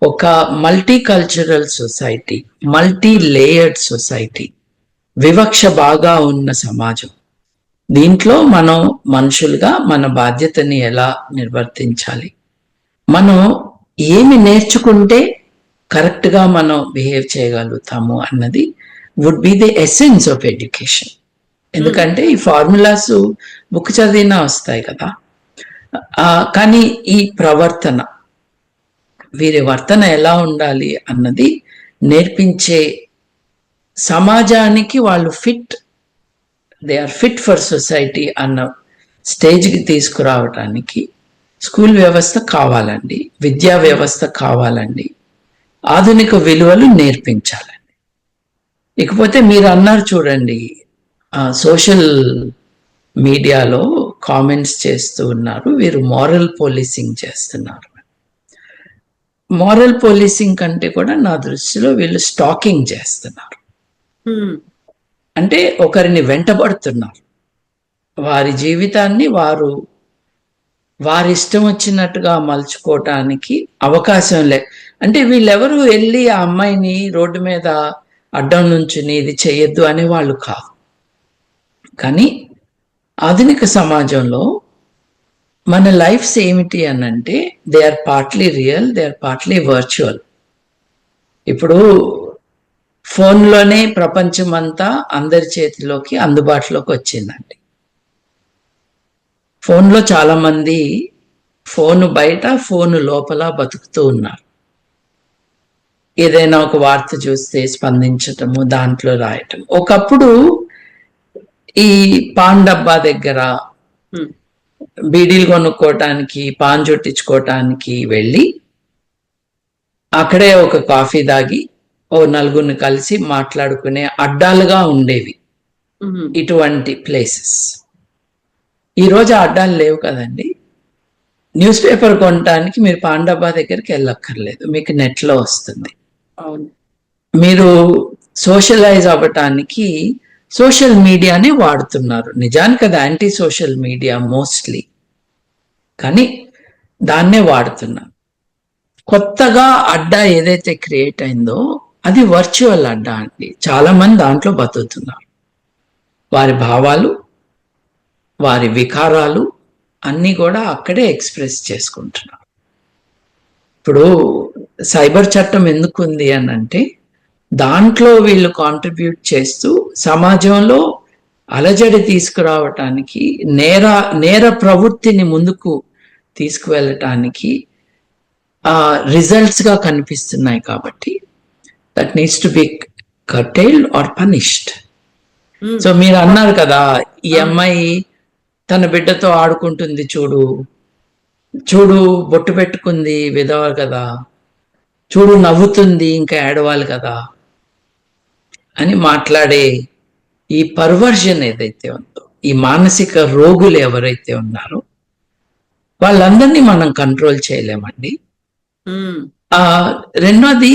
ఒక multi cultural society, multi layered society, వివక్ష బాగా ఉన్న సమాజం, దీంట్లో మనం మనుషులుగా మన బాధ్యతని ఎలా నిర్వర్తించాలి, మనం ఏమి నేర్చుకుంటే కరెక్ట్గా మనం బిహేవ్ చేయగలుగుతాము అన్నది would be the essence of education. ఎందుకంటే ఈ ఫార్ములాస్ బుక్ చదివినా వస్తాయి కదా, కానీ ఈ ప్రవర్తన, వీరి వర్తన ఎలా ఉండాలి అన్నది నేర్పించే సమాజానికి వాళ్ళు they are fit for society అన్న స్టేజ్కి తీసుకురావటానికి స్కూల్ వ్యవస్థ కావాలండి, విద్యా వ్యవస్థ కావాలండి, ఆధునిక విలువలు నేర్పించాలండి. ఇకపోతే మీరు అన్నారు చూడండి, సోషల్ మీడియాలో కామెంట్స్ చేస్తూ ఉన్నారు, వీరు మోరల్ పోలీసింగ్ చేస్తున్నారు. మోరల్ పోలీసింగ్ కంటే కూడా నా దృష్టిలో వీళ్ళు స్టాకింగ్ చేస్తున్నారు. అంటే ఒకరిని వెంటబడుతున్నారు, వారి జీవితాన్ని వారి ఇష్టం వచ్చినట్టుగా మలుచుకోవటానికి అవకాశం అంటే వీళ్ళెవరు వెళ్ళి ఆ అమ్మాయిని రోడ్డు మీద అడ్డం నుంచుని ఇది చేయొద్దు అనే వాళ్ళు కాదు. కానీ ఆధునిక సమాజంలో మన లైఫ్స్ ఏమిటి అని అంటే they are partly real, they are partly virtual. ఇప్పుడు ఫోన్లోనే ప్రపంచం అంతా అందరి చేతిలోకి అందుబాటులోకి వచ్చిందండి. ఫోన్లో చాలా మంది ఫోను బయట, ఫోను లోపల బతుకుతూ ఉన్నారు. ఏదైనా ఒక వార్త చూస్తే స్పందించటము, దాంట్లో రాయటం. ఒకప్పుడు ఈ పాన్ డబ్బా దగ్గర బీడీలు కొనుక్కోవటానికి, పాన్ చుట్టించుకోవటానికి వెళ్ళి అక్కడే ఒక కాఫీ తాగి ఓ నలుగురిని కలిసి మాట్లాడుకునే అడ్డాలుగా ఉండేవి ఇటువంటి ప్లేసెస్. ఈరోజు అడ్డాలు లేవు కదండి. న్యూస్ పేపర్ కొనడానికి మీరు పాన్ డబ్బా దగ్గరికి వెళ్ళక్కర్లేదు, మీకు నెట్లో వస్తుంది. మీరు సోషలైజ్ అవ్వటానికి సోషల్ మీడియాని వాడుతున్నారు. నిజానికి అది యాంటీ సోషల్ మీడియా మోస్ట్లీ, కానీ దాన్నే వాడుతున్నారు. కొత్తగా అడ్డా ఏదైతే క్రియేట్ అయిందో అది వర్చువల్ అడ్డా అండి. చాలా మంది దాంట్లో బతుకుతున్నారు. వారి భావాలు, వారి వికారాలు అన్నీ కూడా అక్కడే ఎక్స్ప్రెస్ చేసుకుంటున్నారు. ఇప్పుడు సైబర్ చట్టం ఎందుకు ఉంది అని అంటే, దాంట్లో వీళ్ళు కాంట్రిబ్యూట్ చేస్తూ సమాజంలో అలజడి తీసుకురావటానికి, నేర ప్రవృత్తిని ముందుకు తీసుకువెళ్ళటానికి రిజల్ట్స్ గా కనిపిస్తున్నాయి. కాబట్టి that needs to be curtailed or punished. So మీరు అన్నారు కదా, ఈ అమ్మాయి తన బిడ్డతో ఆడుకుంటుంది, చూడు చూడు బొట్టు పెట్టుకుంది, విధవ కదా, చూడు నవ్వుతుంది, ఇంకా ఏడవాలి కదా అని మాట్లాడే ఈ పర్వర్జన్ ఏదైతే ఉందో, ఈ మానసిక రోగులు ఎవరైతే ఉన్నారో వాళ్ళందరినీ మనం కంట్రోల్ చేయలేమండి. రెండోది,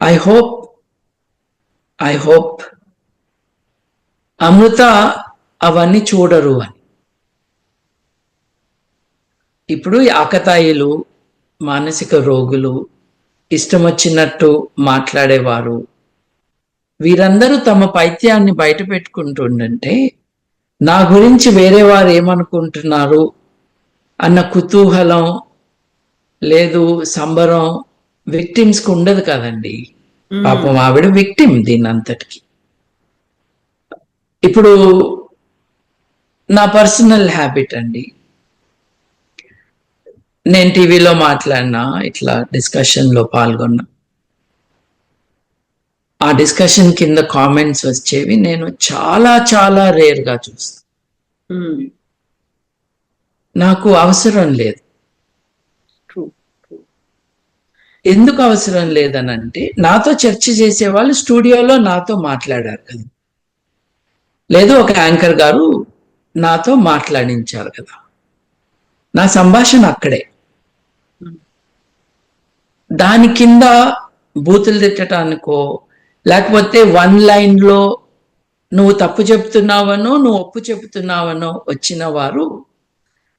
ఐ హోప్ అమృత అవన్నీ చూడరు అని. ఇప్పుడు ఆకతాయిలు, మానసిక రోగులు, ఇష్టం వచ్చినట్టు మాట్లాడేవారు, వీరందరూ తమ పైత్యాన్ని బయట పెట్టుకుంటుండంటే నా గురించి వేరే వారు ఏమనుకుంటున్నారు అన్న కుతూహలం లేదు, సంబరం విక్టిమ్స్ కు ఉండదు కదండి. పాపం ఆవిడ విక్టిమ్ దీని అంతటికి. ఇప్పుడు నా పర్సనల్ హ్యాబిట్ అండి, నేను టీవీలో మాట్లాడినా, ఇట్లా డిస్కషన్ లో పాల్గొన్నా, ఆ డిస్కషన్ కింద కామెంట్స్ వచ్చేవి నేను చాలా చాలా రేర్ గా చూస్తాను. నాకు అవసరం లేదు. ఎందుకు అవసరం లేదనంటే, నాతో చర్చ చేసే వాళ్ళు స్టూడియోలో నాతో మాట్లాడారు కదా, లేదు ఒక యాంకర్ గారు నాతో మాట్లాడించారు కదా, నా సంభాషణ అక్కడే. దాని కింద బూతులు తిట్టడానికో, లేకపోతే వన్ లైన్ లో నువ్వు తప్పు చెప్తున్నావనో నువ్వు ఒప్పు చెప్తున్నావనో వచ్చిన వారు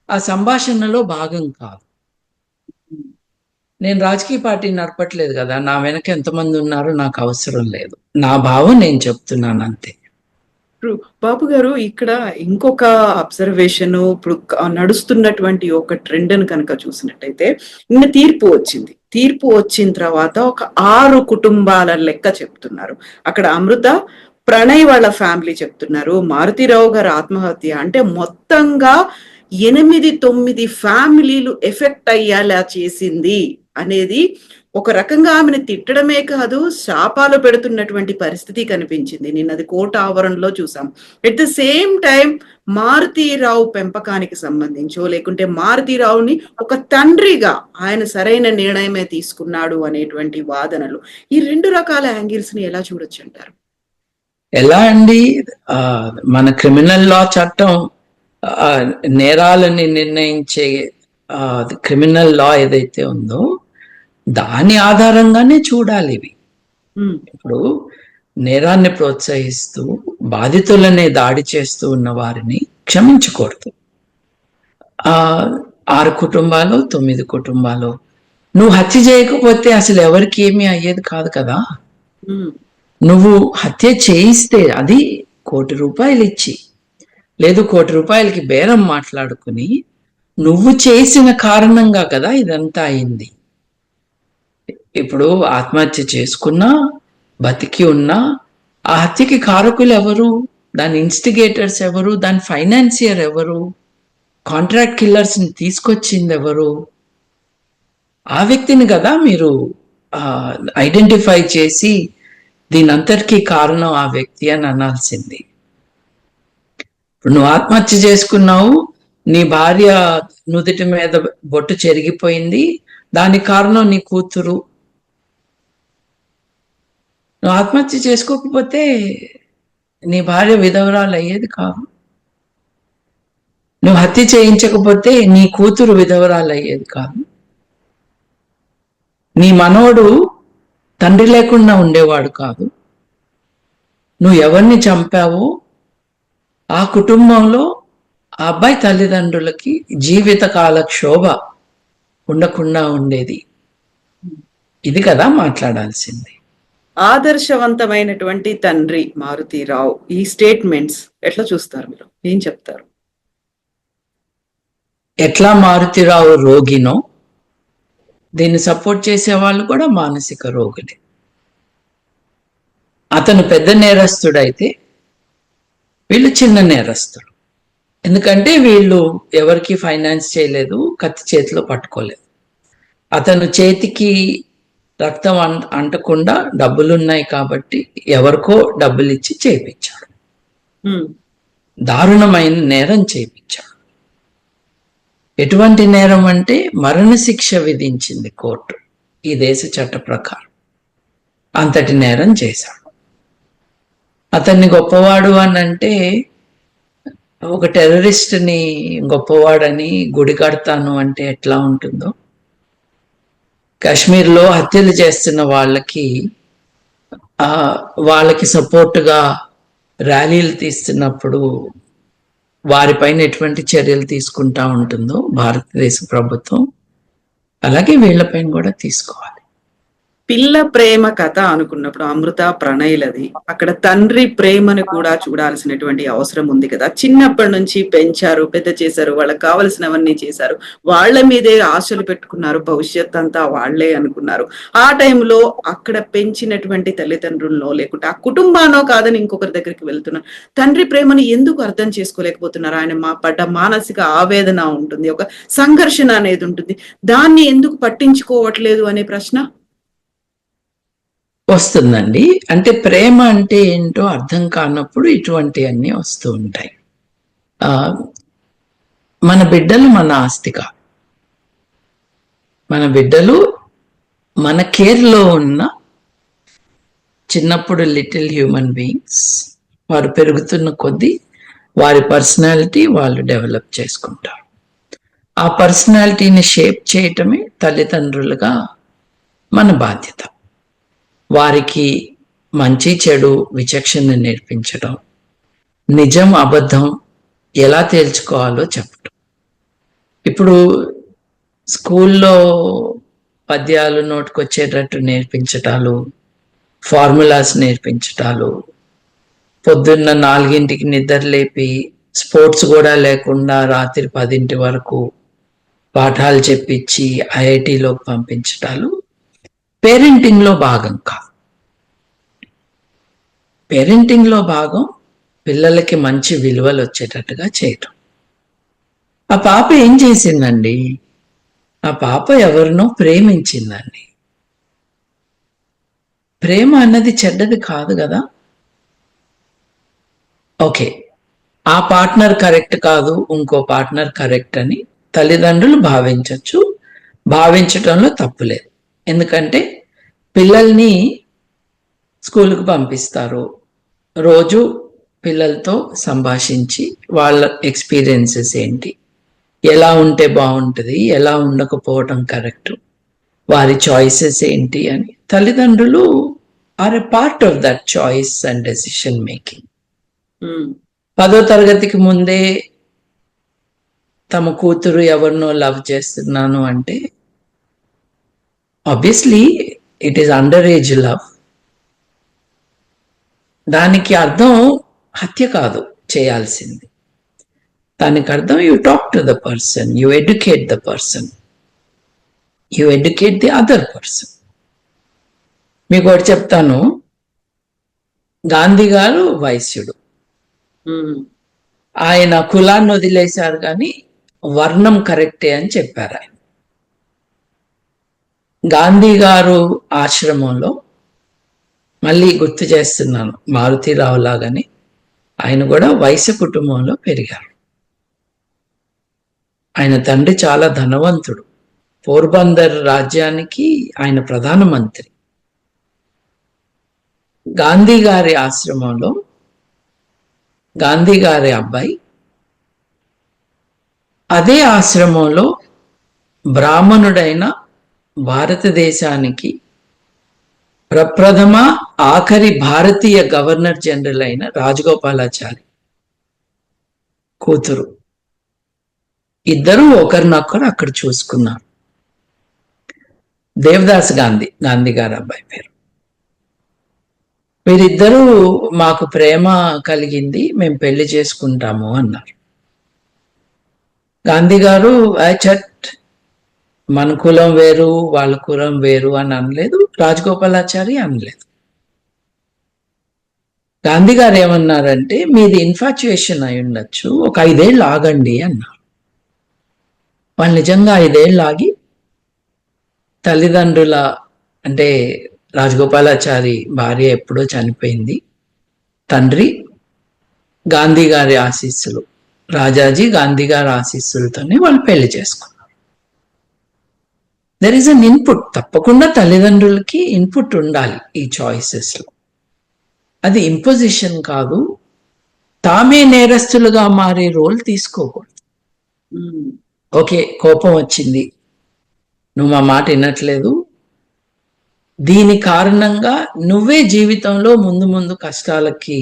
ఆ సంభాషణలో భాగం కాదు. నేను రాజకీయ పార్టీ నడపట్లేదు కదా, నా వెనక ఎంతమంది ఉన్నారో నాకు అవసరం లేదు. నా భావం నేను చెప్తున్నాను అంతే. బాబు గారు, ఇక్కడ ఇంకొక అబ్జర్వేషన్, ఇప్పుడు నడుస్తున్నటువంటి ఒక ట్రెండ్ అని కనుక చూసినట్టయితే, నిన్న తీర్పు వచ్చిన తర్వాత ఒక 6 కుటుంబాల లెక్క చెప్తున్నారు. అక్కడ అమృత, ప్రణయ్ వాళ్ళ ఫ్యామిలీ చెప్తున్నారు, మారుతిరావు గారు ఆత్మహత్య అంటే మొత్తంగా 8-9 ఫ్యామిలీలు ఎఫెక్ట్ అయ్యేలా చేసింది అనేది ఒక రకంగా ఆమెను తిట్టడమే కాదు, శాపాలు పెడుతున్నటువంటి పరిస్థితి కనిపించింది. నిన్నది కోర్టు ఆవరణలో చూసాం. At the same time Maruthi Rao పెంపకానికి సంబంధించో, లేకుంటే మారుతీరావుని ఒక తండ్రిగా ఆయన సరైన నిర్ణయమే తీసుకున్నాడు అనేటువంటి వాదనలు, ఈ 2 రకాల యాంగిల్స్ ని ఎలా చూడొచ్చు అంటారు? ఎలా అండి, మన క్రిమినల్ లా చట్టం నేరాలని నిర్ణయించే క్రిమినల్ లా ఏదైతే ఉందో దాని ఆధారంగానే చూడాలి ఇవి. ఇప్పుడు నేరాన్ని ప్రోత్సహిస్తూ బాధితులనే దాడి చేస్తూ ఉన్న వారిని క్షమించకూడదు. 6 కుటుంబాలు 9 కుటుంబాలు, నువ్వు హత్య చేయకపోతే అసలు ఎవరికి ఏమీ అయ్యేది కాదు కదా. నువ్వు హత్య చేయిస్తే అది ₹1,00,00,000 ఇచ్చి, లేదు ₹1,00,00,000కి బేరం మాట్లాడుకుని నువ్వు చేసిన కారణంగా కదా ఇదంతా అయింది. ఇప్పుడు ఆత్మహత్య చేసుకున్నా, బతికి ఉన్నా, ఆ హత్యకి కారకులు ఎవరు, దాని ఇన్స్టిగేటర్స్ ఎవరు, దాని ఫైనాన్సియర్ ఎవరు, కాంట్రాక్ట్ కిల్లర్స్ ని తీసుకొచ్చింది ఎవరు, ఆ వ్యక్తిని కదా మీరు ఐడెంటిఫై చేసి దీని అంతటికీ కారణం ఆ వ్యక్తి అని అనాల్సింది. ఇప్పుడు నువ్వు ఆత్మహత్య చేసుకున్నావు, నీ భార్య నుదుటి మీద బొట్టు చెరిగిపోయింది, దానికి కారణం నీ కూతురు. నువ్వు ఆత్మహత్య చేసుకోకపోతే నీ భార్య విధవరాలు అయ్యేది కాదు. నువ్వు హత్య చేయించకపోతే నీ కూతురు విధవరాలు అయ్యేది కాదు. నీ మనవడు తండ్రి లేకుండా ఉండేవాడు కాదు. నువ్వు ఎవరిని చంపావో ఆ కుటుంబంలో ఆ అబ్బాయి తల్లిదండ్రులకి జీవితకాల క్షోభ ఉండకుండా ఉండేది. ఇది కదా మాట్లాడాల్సింది. ఆదర్శవంతమైనటువంటి తండ్రి మారుతీరావు ఈ స్టేట్మెంట్స్ ఎట్లా చూస్తారు మీరు? ఏం చెప్తారు? ఎట్లా మారుతీరావు రోగినో దీన్ని సపోర్ట్ చేసే వాళ్ళు కూడా మానసిక రోగులే. అతను పెద్ద నేరస్తుడైతే వీళ్ళు చిన్న నేరస్తులు. ఎందుకంటే వీళ్ళు ఎవరికి ఫైనాన్స్ చేయలేదు, కత్తి చేతిలో పట్టుకోలేదు. అతను చేతికి రక్తం అంటకుండా డబ్బులున్నాయి కాబట్టి ఎవరికో డబ్బులు ఇచ్చి చేయించాడు. దారుణమైన నేరం చేయించాడు. ఎటువంటి నేరం అంటే మరణశిక్ష విధించింది కోర్టు ఈ దేశ చట్ట ప్రకారం. అంతటి నేరం చేశాడు. అతన్ని గొప్పవాడు అని అంటే ఒక టెర్రరిస్ట్ని గొప్పవాడని గుడి కడతాను అంటే ఎట్లా ఉంటుందో, కాశ్మీర్లో హత్యలు చేస్తున్న వాళ్ళకి సపోర్టుగా ర్యాలీలు తీస్తున్నప్పుడు వారిపైన ఎటువంటి చర్యలు తీసుకుంటా ఉంటుందో భారతదేశ ప్రభుత్వం, అలాగే వీళ్ళపైన కూడా తీసుకోవాలి. పిల్ల ప్రేమ కథ అనుకున్నప్పుడు అమృత ప్రణయ్లది, అక్కడ తండ్రి ప్రేమను కూడా చూడాల్సినటువంటి అవసరం ఉంది కదా. చిన్నప్పటి నుంచి పెంచారు, పెద్ద చేశారు, వాళ్ళకి కావలసినవన్నీ చేశారు, వాళ్ళ మీదే ఆశలు పెట్టుకున్నారు, భవిష్యత్ అంతా వాళ్లే అనుకున్నారు. ఆ టైంలో అక్కడ పెంచినటువంటి తల్లిదండ్రుల్లో లేకుంటే ఆ కుటుంబానో కాదని ఇంకొకరి దగ్గరికి వెళ్తున్నారు. తండ్రి ప్రేమను ఎందుకు అర్థం చేసుకోలేకపోతున్నారు? ఆయన పడ్డ మానసిక ఆవేదన ఉంటుంది, ఒక సంఘర్షణ అనేది ఉంటుంది, దాన్ని ఎందుకు పట్టించుకోవట్లేదు అనే ప్రశ్న వస్తుందండి. అంటే ప్రేమ అంటే ఏంటో అర్థం కానప్పుడు ఇటువంటివన్నీ వస్తూ ఉంటాయి. మన బిడ్డలు మన ఆస్తిగా, మన బిడ్డలు మన కేర్లో ఉన్న చిన్నప్పుడు లిటిల్ హ్యూమన్ బీయింగ్స్. వారు పెరుగుతున్న కొద్దీ వారి పర్సనాలిటీ వాళ్ళు డెవలప్ చేసుకుంటారు. ఆ పర్సనాలిటీని షేప్ చేయటమే తల్లిదండ్రులుగా మన బాధ్యత. వారికి మంచి చెడు విచక్షణ నేర్పించడం, నిజం అబద్ధం ఎలా తేల్చుకోవాలో చెప్పటం. ఇప్పుడు స్కూల్లో పద్యాలు నోటుకొచ్చేటట్టు నేర్పించటాలు, ఫార్ములాస్ నేర్పించటాలు, పొద్దున్న 4 నిద్ర లేపి స్పోర్ట్స్ కూడా లేకుండా రాత్రి 10 వరకు పాఠాలు చెప్పించి ఐఐటిలోకి పంపించటాలు పేరెంటింగ్లో భాగం కాదు. పేరెంటింగ్లో భాగం పిల్లలకి మంచి విలువలు వచ్చేటట్టుగా చేయటం. ఆ పాప ఏం చేసిందండి? ఆ పాప ఎవరినో ప్రేమించిందండి. ప్రేమ అన్నది చెడ్డది కాదు కదా. ఓకే, ఆ పార్ట్నర్ కరెక్ట్ కాదు, ఇంకో పార్ట్నర్ కరెక్ట్ అని తల్లిదండ్రులు భావించవచ్చు. భావించటంలో తప్పులేదు. ఎందుకంటే పిల్లల్ని స్కూల్కి పంపిస్తారు, రోజు పిల్లలతో సంభాషించి వాళ్ళ ఎక్స్పీరియన్సెస్ ఏంటి, ఎలా ఉంటే బాగుంటుంది, ఎలా ఉండకపోవటం కరెక్ట్, వారి చాయిసెస్ ఏంటి అని తల్లిదండ్రులు are a part of that choice and decision making. 10వ తరగతికి ముందే తమ కూతురు ఎవరినో లవ్ చేస్తున్నాను అంటే obviously it is under age love. దానికి అర్థం హత్య కాదు చేయాల్సింది. దానికి అర్థం you talk to the person, you educate the person, you educate the other person. మీకు ఒకటి చెప్తాను, గాంధీ గారు వైశ్యుడు. ఆయన కులాన్ని వదిలేశారు కానీ వర్ణం కరెక్టే అని చెప్పారు ఆయన. గాంధీ గారు ఆశ్రమంలో, మళ్ళీ గుర్తు చేస్తున్నాను, మారుతీరావు లాగానే ఆయన కూడా వైశ్య కుటుంబంలో పెరిగారు. ఆయన తండ్రి చాలా ధనవంతుడు, పోర్బందర్ రాజ్యానికి ఆయన ప్రధానమంత్రి. గాంధీ గారి ఆశ్రమంలో గాంధీ గారి అబ్బాయి, అదే ఆశ్రమంలో బ్రాహ్మణుడైన భారతదేశానికి ప్రప్రథమ ఆఖరి భారతీయ గవర్నర్ జనరల్ అయిన రాజగోపాలాచారి కూతురు. ఇద్దరు ఒకరినొకరు అక్కడ చూసుకున్నారు. దేవదాస్ గాంధీ, గాంధీ గారు అబ్బాయి పేరు. వీరిద్దరూ మాకు ప్రేమ కలిగింది, మేము పెళ్లి చేసుకుంటాము అన్నారు. గాంధీ గారు చట్ మన కులం వేరు వాళ్ళ కులం వేరు అని అనలేదు, రాజగోపాలాచారి అనలేదు. గాంధీ గారు ఏమన్నారంటే మీది ఇన్ఫాచ్యుయేషన్ అయి ఉండొచ్చు, ఒక 5 ఏళ్ళు ఆగండి అన్నారు. వాళ్ళు నిజంగా 5 ఏళ్ళు ఆగి తల్లిదండ్రుల అంటే రాజగోపాలాచారి భార్య ఎప్పుడో చనిపోయింది, తండ్రి గాంధీ గారి ఆశీస్సులు, రాజాజీ గాంధీ గారి ఆశీస్సులతోనే వాళ్ళు పెళ్లి చేసుకున్నారు. దెర్ ఈస్ అన్ ఇన్పుట్, తప్పకుండా తల్లిదండ్రులకి ఇన్పుట్ ఉండాలి ఈ చాయిసెస్ లో. అది ఇంపోజిషన్ కాదు, తామే నేరస్తులుగా మారే రోల్ తీసుకోకూడదు. ఓకే, కోపం వచ్చింది, నువ్వు మా మాట వినట్లేదు, దీని కారణంగా నువ్వే జీవితంలో ముందు ముందు కష్టాలకి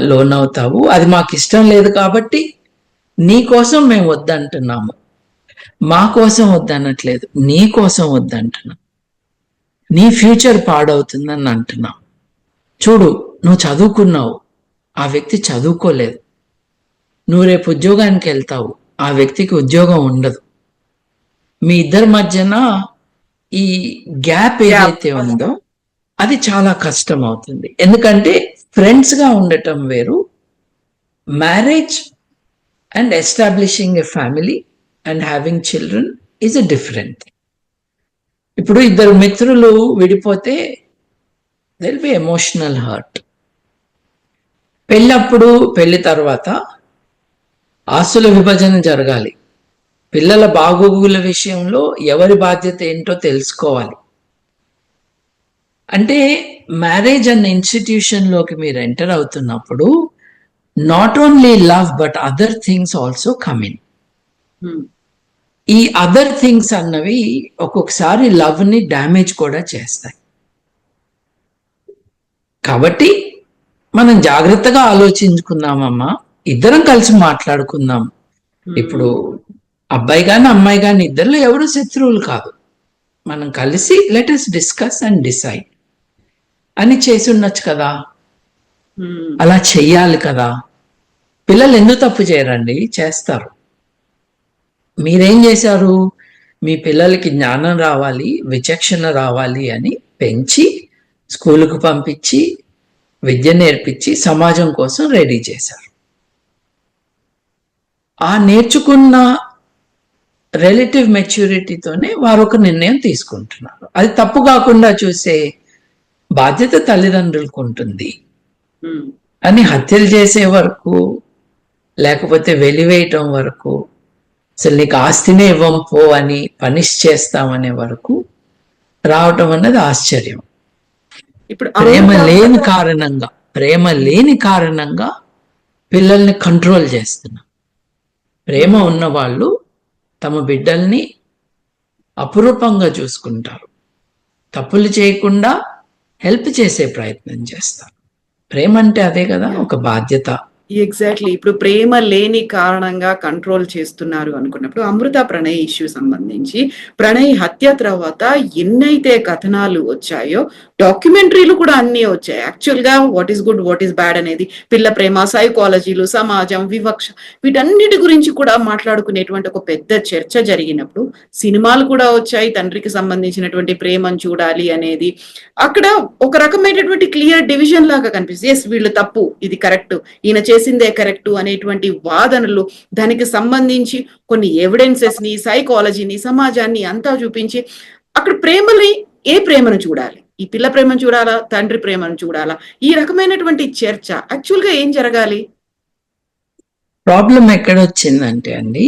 లోనవుతావు, అది మాకు ఇష్టం లేదు కాబట్టి నీ కోసం మేము వద్దంటున్నాము, మా కోసం వద్దనట్లేదు, నీ కోసం వద్దంటున్నాం, నీ ఫ్యూచర్ పాడవుతుందని అంటున్నాం. చూడు, నువ్వు చదువుకున్నావు, ఆ వ్యక్తి చదువుకోలేదు, నువ్వు రేపు ఉద్యోగానికి వెళ్తావు, ఆ వ్యక్తికి ఉద్యోగం ఉండదు, మీ ఇద్దరి మధ్యన ఈ గ్యాప్ ఏదైతే ఉందో అది చాలా కష్టం అవుతుంది. ఎందుకంటే ఫ్రెండ్స్ గా ఉండటం వేరు, marriage and establishing a family and having children is a different. ఇప్పుడు ఇద్దరు మిత్రులు విడిపోతే there will be emotional hurt. పెళ్ళప్పుడు, పెళ్లి తర్వాత ఆస్తుల విభజన జరగాలి, పిల్లల బాగోగుల విషయంలో ఎవరి బాధ్యత ఏంటో తెలుసుకోవాలి. అంటే మ్యారేజ్ అన్న ఇన్స్టిట్యూషన్లోకి మీరు ఎంటర్ అవుతున్నప్పుడు not only love but other things also come in. ఈ అదర్ థింగ్స్ అన్నవి ఒక్కొక్కసారి లవ్ ని డ్యామేజ్ కూడా చేస్తాయి. కాబట్టి మనం జాగ్రత్తగా ఆలోచించుకుందామమ్మా, ఇద్దరం కలిసి మాట్లాడుకుందాం. ఇప్పుడు అబ్బాయి కానీ అమ్మాయి కానీ ఇద్దరిలో ఎవరు శత్రువులు కాదు, మనం కలిసి let us discuss and decide అని చేసి ఉండొచ్చు కదా. అలా చెయ్యాలి కదా. పిల్లలు ఎందుకు తప్పు చేయరండి, చేస్తారు. మీరేం చేశారు, మీ పిల్లలకి జ్ఞానం రావాలి, విచక్షణ రావాలి అని పెంచి స్కూలుకు పంపించి విద్య నేర్పించి సమాజం కోసం రెడీ చేశారు. ఆ నేర్చుకున్న రిలేటివ్ మెచ్యూరిటీతోనే వారు ఒక నిర్ణయం తీసుకుంటున్నారు. అది తప్పు కాకుండా చూసే బాధ్యత తల్లిదండ్రులకు ఉంటుంది. అని హత్యలు చేసే వరకు, లేకపోతే వెలివేయటం వరకు, అసలు నీకు ఆస్తినే ఇవ్వం పో అని పనిష్ చేస్తామనే వరకు రావటం అన్నది ఆశ్చర్యం. ఇప్పుడు ప్రేమ లేని కారణంగా పిల్లల్ని కంట్రోల్ చేస్తున్నాం. ప్రేమ ఉన్న వాళ్ళు తమ బిడ్డల్ని అపురూపంగా చూసుకుంటారు, తప్పులు చేయకుండా హెల్ప్ చేసే ప్రయత్నం చేస్తారు. ప్రేమ అంటే అదే కదా, ఒక బాధ్యత. ఎగ్జాక్ట్లీ. ఇప్పుడు ప్రేమ లేని కారణంగా కంట్రోల్ చేస్తున్నారు అనుకున్నప్పుడు అమృత ప్రణయ్ ఇష్యూ సంబంధించి ప్రణయ్ హత్య తర్వాత ఎన్నైతే కథనాలు వచ్చాయో, డాక్యుమెంటరీలు కూడా అన్నీ వచ్చాయి. యాక్చువల్ గా what is good, what is bad అనేది, పిల్ల ప్రేమ, సైకాలజీలు, సమాజం, వివక్ష, వీటన్నిటి గురించి కూడా మాట్లాడుకునేటువంటి ఒక పెద్ద చర్చ జరిగినప్పుడు సినిమాలు కూడా వచ్చాయి. తండ్రికి సంబంధించినటువంటి ప్రేమను చూడాలి అనేది అక్కడ ఒక రకమైనటువంటి క్లియర్ డివిజన్ లాగా కనిపిస్తుంది. ఎస్, వీళ్ళు తప్పు, ఇది కరెక్ట్, ఈయన చేసిందే కరెక్ట్ అనేటువంటి వాదనలు, దానికి సంబంధించి కొన్ని ఎవిడెన్సెస్ ని, సైకాలజీని, సమాజాన్ని అంతా చూపించి అక్కడ ఏ ప్రేమను చూడాలి, ఈ పిల్ల ప్రేమను చూడాలా, తండ్రి ప్రేమను చూడాలా, ఈ రకమైనటువంటి చర్చ యాక్చువల్ గా ఏం జరగాలి? ప్రాబ్లం ఎక్కడొచ్చిందంటే అండి,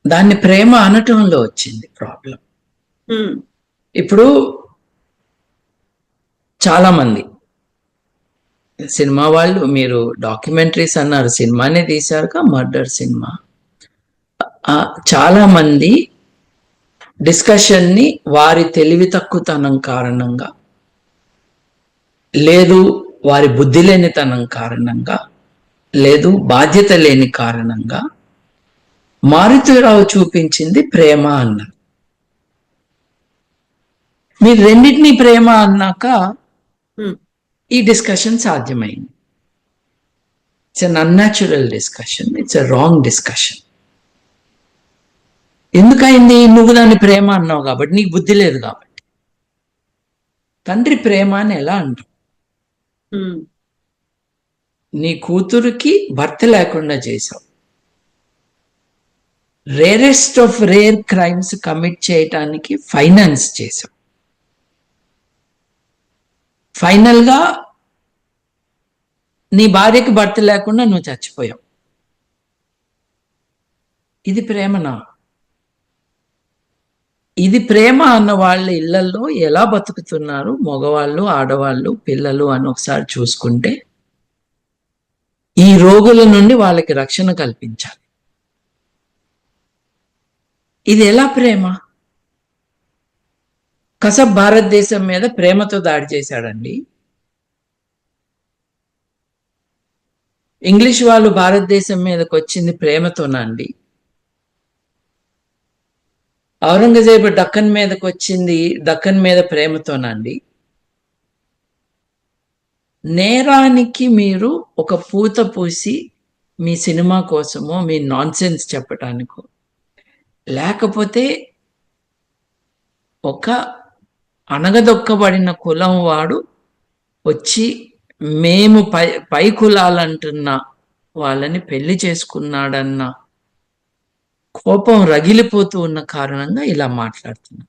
దాన్ని ప్రేమ అనటంలో వచ్చింది ప్రాబ్లం. ఇప్పుడు చాలా మంది సినిమా వాళ్ళు, మీరు డాక్యుమెంటరీస్ అన్నారు, సినిమానే తీశారుగా, మర్డర్ సినిమా. చాలా మంది డిస్కషన్ ని వారి తెలివి తక్కువతనం కారణంగా లేదు వారి బుద్ధి లేనితనం కారణంగా, లేదు బాధ్యత లేని కారణంగా మారుతిరావు చూపించింది ప్రేమ అన్నారు. మీరు రెండింటినీ ప్రేమ అన్నాక ఈ డిస్కషన్ సాధ్యమైంది. It's un unnatural discussion, it's a wrong discussion. ఎందుకైంది? నువ్వు దాన్ని ప్రేమ అన్నావు కాబట్టి, నీకు బుద్ధి లేదు కాబట్టి. తండ్రి ప్రేమ అని ఎలా అంటావు? నీ కూతురికి భర్త లేకుండా చేశావు. Rarest of rare crimes commit చేయటానికి ఫైనాన్స్ చేశావు. ఫైనల్ గా నీ భార్యకి భర్త లేకుండా నువ్వు చచ్చిపోయావు. ఇది ప్రేమనా? ఇది ప్రేమ అన్న వాళ్ళ ఇళ్లలో ఎలా బతుకుతున్నారు మగవాళ్ళు, ఆడవాళ్ళు, పిల్లలు అని ఒకసారి చూసుకుంటే ఈ రోగుల నుండి వాళ్ళకి రక్షణ కల్పించాలి. ఇది ఎలా ప్రేమ? కసబ్ భారతదేశం మీద ప్రేమతో దాడి చేశాడండి. ఇంగ్లీష్ వాళ్ళు భారతదేశం మీదకి వచ్చింది ప్రేమతోనండి. ఔరంగజేబు దక్కన్ మీదకి వచ్చింది దక్కన్ మీద ప్రేమతోనండి. నేరానికి మీరు ఒక పూత పూసి మీ సినిమా కోసమో మీ నాన్సెన్స్ చెప్పటానికో, లేకపోతే ఒక అణగదొక్కబడిన కులం వాడు వచ్చి మేము పై కులాలంటున్న వాళ్ళని పెళ్లి చేసుకున్నాడన్న కోపం రగిలిపోతూ ఉన్న కారణంగా ఇలా మాట్లాడుతున్నా.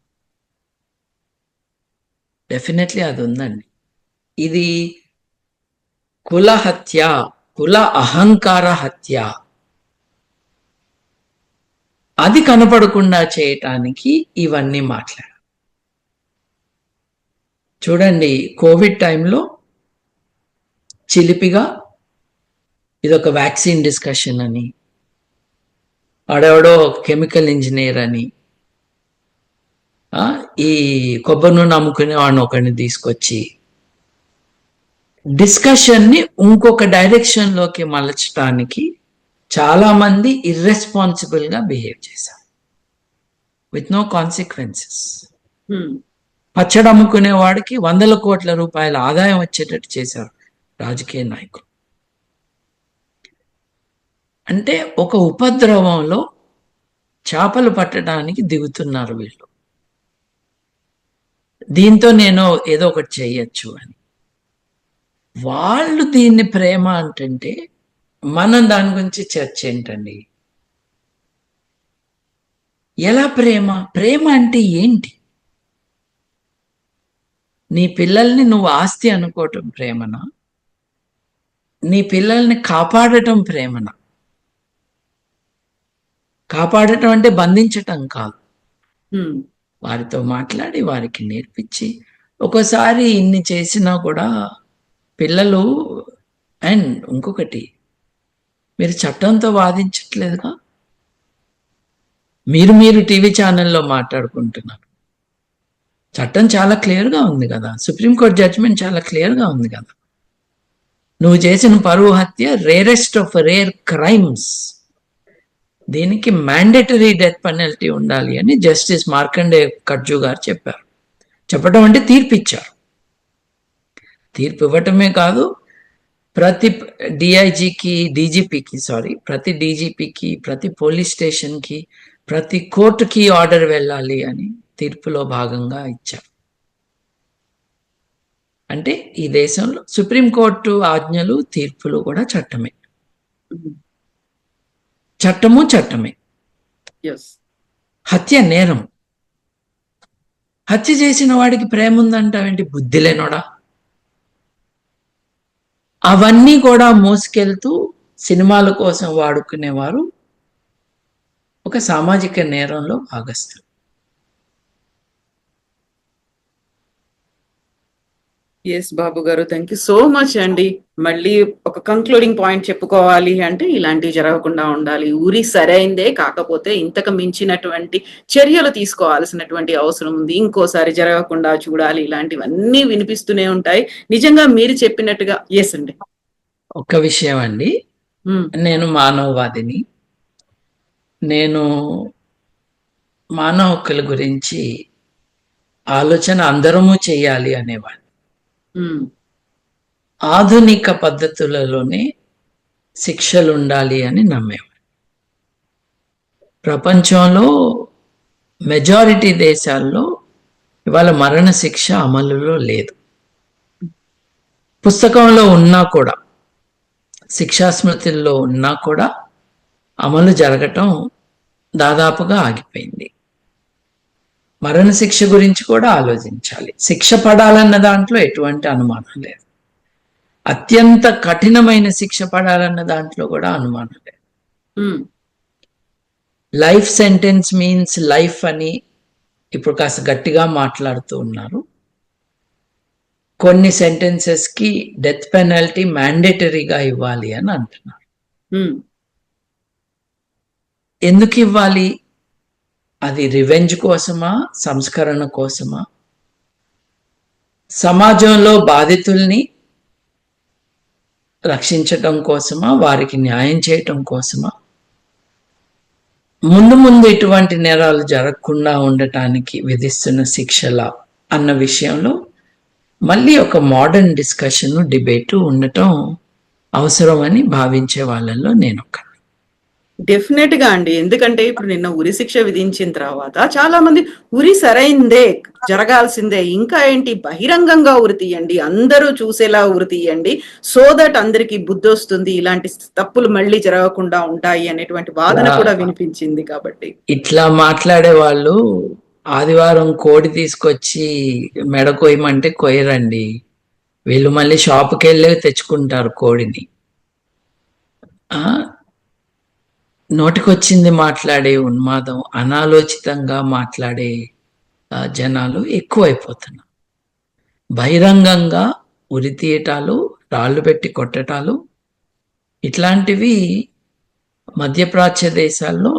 డెఫినెట్లీ అది ఉందండి. ఇది కుల హత్య, కుల అహంకార హత్య. అది కనపడకుండా చేయటానికి ఇవన్నీ మాట్లాడారు. చూడండి, కోవిడ్ టైంలో చిలిపిగా ఇదొక వ్యాక్సిన్ డిస్కషన్ అని, ఆడెవడో కెమికల్ ఇంజనీర్ అని, ఈ కొబ్బరి నూనె అమ్ముకునే వాడిని ఒకరిని తీసుకొచ్చి డిస్కషన్ని ఇంకొక డైరెక్షన్లోకి మలచడానికి చాలా మంది ఇర్రెస్పాన్సిబుల్ గా బిహేవ్ చేశారు విత్ నో కాన్సిక్వెన్సెస్. పచ్చడి అమ్ముకునే వాడికి 100 కోట్ల రూపాయల ఆదాయం వచ్చేటట్టు చేశారు రాజకీయ నాయకులు. అంటే ఒక ఉపద్రవంలో చేపలు పట్టడానికి దిగుతున్నారు వీళ్ళు. దీంతో నేను ఏదో ఒకటి చేయొచ్చు అని. వాళ్ళు దీన్ని ప్రేమ అంటుంటే మనం దాని గురించి చర్చ ఏంటండి? ఎలా ప్రేమ? ప్రేమ అంటే ఏంటి? నీ పిల్లల్ని నువ్వు ఆస్తి అనుకోవటం ప్రేమనా? నీ పిల్లల్ని కాపాడటం ప్రేమనా? కాపాడటం అంటే బంధించటం కాదు. వారితో మాట్లాడి వారికి నేర్పించి, ఒక్కోసారి ఇన్ని చేసినా కూడా పిల్లలు. అండ్ ఇంకొకటి, మీరు చట్టంతో వాదించట్లేదుగా. మీరు టీవీ ఛానల్లో మాట్లాడుకుంటున్నారు. చట్టం చాలా క్లియర్గా ఉంది కదా, సుప్రీంకోర్టు జడ్జిమెంట్ చాలా క్లియర్గా ఉంది కదా. నువ్వు చేసిన పరువు హత్య రేరెస్ట్ ఆఫ్ రేర్ క్రైమ్స్, దీనికి మ్యాండేటరీ డెత్ పెనల్టీ ఉండాలి అని జస్టిస్ మార్కండే కట్జు గారు చెప్పారు. చెప్పడం అంటే తీర్పు ఇచ్చారు. తీర్పు ఇవ్వటమే కాదు, ప్రతి ప్రతి డీజీపీకి, ప్రతి పోలీస్ స్టేషన్కి, ప్రతి కోర్టుకి ఆర్డర్ వెళ్ళాలి అని తీర్పులో భాగంగా ఇచ్చారు. అంటే ఈ దేశంలో సుప్రీంకోర్టు ఆజ్ఞలు, తీర్పులు కూడా చట్టమే. చట్టమే. హత్య నేరం. హత్య చేసిన వాడికి ప్రేమ ఉందంటావేంటి? బుద్ధి లేనోడా? అవన్నీ కూడా మోసుకెళ్తూ సినిమాల కోసం వాడుకునేవారు ఒక సామాజిక నేరంలో భాగస్తులు. ఎస్ బాబు గారు, థ్యాంక్ యూ సో మచ్ అండి. మళ్ళీ ఒక కంక్లూడింగ్ పాయింట్ చెప్పుకోవాలి అంటే ఇలాంటివి జరగకుండా ఉండాలి. ఉరి సరైందే, కాకపోతే ఇంతకు మించినటువంటి చర్యలు తీసుకోవాల్సినటువంటి అవసరం ఉంది. ఇంకోసారి జరగకుండా చూడాలి. ఇలాంటివన్నీ వినిపిస్తూనే ఉంటాయి. నిజంగా మీరు చెప్పినట్టుగా ఎస్ అండి. ఒక విషయం అండి, ఉమ్, నేను మానవవాదిని. నేను మానవ హక్కుల గురించి ఆలోచన అందరము చేయాలి అనేవాడు. ఉమ్, ఆధునిక పద్ధతులలోనే శిక్షలు ఉండాలి అని నమ్మేవాడు. ప్రపంచంలో మెజారిటీ దేశాల్లో ఇవాళ మరణ శిక్ష అమలులో లేదు. పుస్తకంలో ఉన్నా కూడా, శిక్షా స్మృతుల్లో ఉన్నా కూడా అమలు జరగటం దాదాపుగా ఆగిపోయింది. మరణ శిక్ష గురించి కూడా ఆలోచించాలి. శిక్ష పడాలన్న దాంట్లో ఎటువంటి అనుమానం లేదు. అత్యంత కఠినమైన శిక్ష పడాలన్న దాంట్లో కూడా అనుమానం లేదు. ఉమ్, లైఫ్ సెంటెన్స్ మీన్స్ లైఫ్ అని ఇప్పుడు కాస్త గట్టిగా మాట్లాడుతూ ఉన్నారు. కొన్ని సెంటెన్సెస్ కి డెత్ పెనాల్టీ మ్యాండేటరీగా ఇవ్వాలి అని అంటున్నారు. ఉమ్, ఎందుకు ఇవ్వాలి? అది రివెంజ్ కోసమా, సంస్కరణ కోసమా, సమాజంలో బాధితుల్ని రక్షించటం కోసమా, వారికి న్యాయం చేయటం కోసమా, ముందు ముందు ఇటువంటి నేరాలు జరగకుండా ఉండటానికి విధిస్తున్న శిక్షల అన్న విషయంలో మళ్ళీ ఒక మోడర్న్ డిస్కషన్, డిబేటు ఉండటం అవసరమని భావించే వాళ్ళల్లో నేను ఒక. డెఫినెట్ గా అండి. ఎందుకంటే ఇప్పుడు నిన్న ఉరి శిక్ష విధించిన తర్వాత చాలా మంది ఉరి సరైందే, జరగాల్సిందే, ఇంకా ఏంటి బహిరంగంగా ఉరి తీయండి, అందరూ చూసేలా ఉరి తీయండి, సో దట్ అందరికి బుద్ధి వస్తుంది, ఇలాంటి తప్పులు మళ్ళీ జరగకుండా ఉంటాయి అనేటువంటి వాదన కూడా వినిపించింది. కాబట్టి ఇట్లా మాట్లాడే వాళ్ళు ఆదివారం కోడి తీసుకొచ్చి మెడ కొయ్యమంటే కొయ్యరండి. వీళ్ళు మళ్ళీ షాపుకి వెళ్ళి తెచ్చుకుంటారు కోడిని. నోటికొచ్చింది మాట్లాడే ఉన్మాదం, అనాలోచితంగా మాట్లాడే జనాలు ఎక్కువైపోతున్నారు. బహిరంగంగా ఉరి తీయటాలు, రాళ్ళు పెట్టి కొట్టటాలు ఇట్లాంటివి మధ్యప్రాచ్య దేశాల్లో,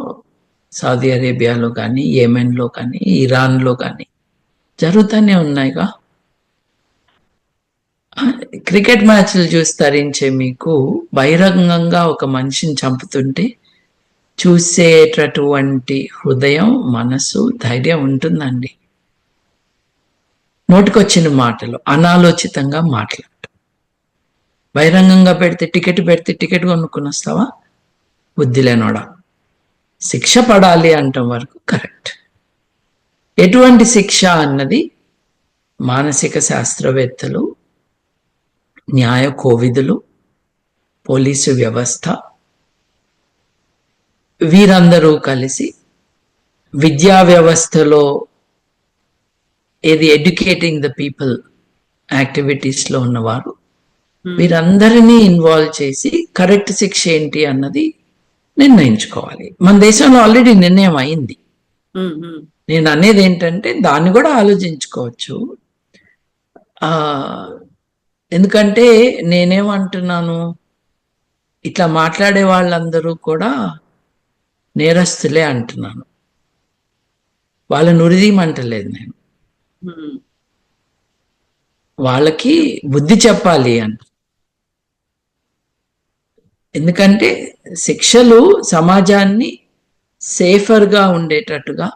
సౌదీ అరేబియాలో కానీ, యెమెన్లో కానీ, ఇరాన్లో కానీ జరుగుతూనే ఉన్నాయిగా. క్రికెట్ మ్యాచ్లు చూసి తరించే మీకు బహిరంగంగా ఒక మనిషిని చంపుతుంటే చూసేటటువంటి హృదయం, మనసు, ధైర్యం ఉంటుందండి. నోటికొచ్చిన మాటలు అనాలోచితంగా మాట్లాడటం. బహిరంగంగా పెడితే టికెట్ కొనుక్కుని వస్తావా? బుద్ధి లేనోడా. శిక్ష పడాలి అంటాం వరకు కరెక్ట్. ఎటువంటి శిక్ష అన్నది మానసిక శాస్త్రవేత్తలు, న్యాయ కోవిదులు, పోలీసు వ్యవస్థ వీరందరూ కలిసి విద్యా వ్యవస్థలో ఏది ఎడ్యుకేటింగ్ ద పీపుల్ యాక్టివిటీస్లో ఉన్నవారు వీరందరినీ ఇన్వాల్వ్ చేసి కరెక్ట్ శిక్ష ఏంటి అన్నది నిర్ణయించుకోవాలి. మన దేశంలో ఆల్రెడీ నిర్ణయం అయింది. నేను అనేది ఏంటంటే దాన్ని కూడా ఆలోచించుకోవచ్చు. ఎందుకంటే నేనేమంటున్నాను, ఇట్లా మాట్లాడే వాళ్ళందరూ కూడా నేరస్తులే అంటున్నాను. వాళ్ళని ఉరిదీయమంటలేదు నేను. వాళ్ళకి బుద్ధి చెప్పాలి అంట. ఎందుకంటే శిక్షలు సమాజాన్ని సేఫర్గా ఉండేటట్టుగా,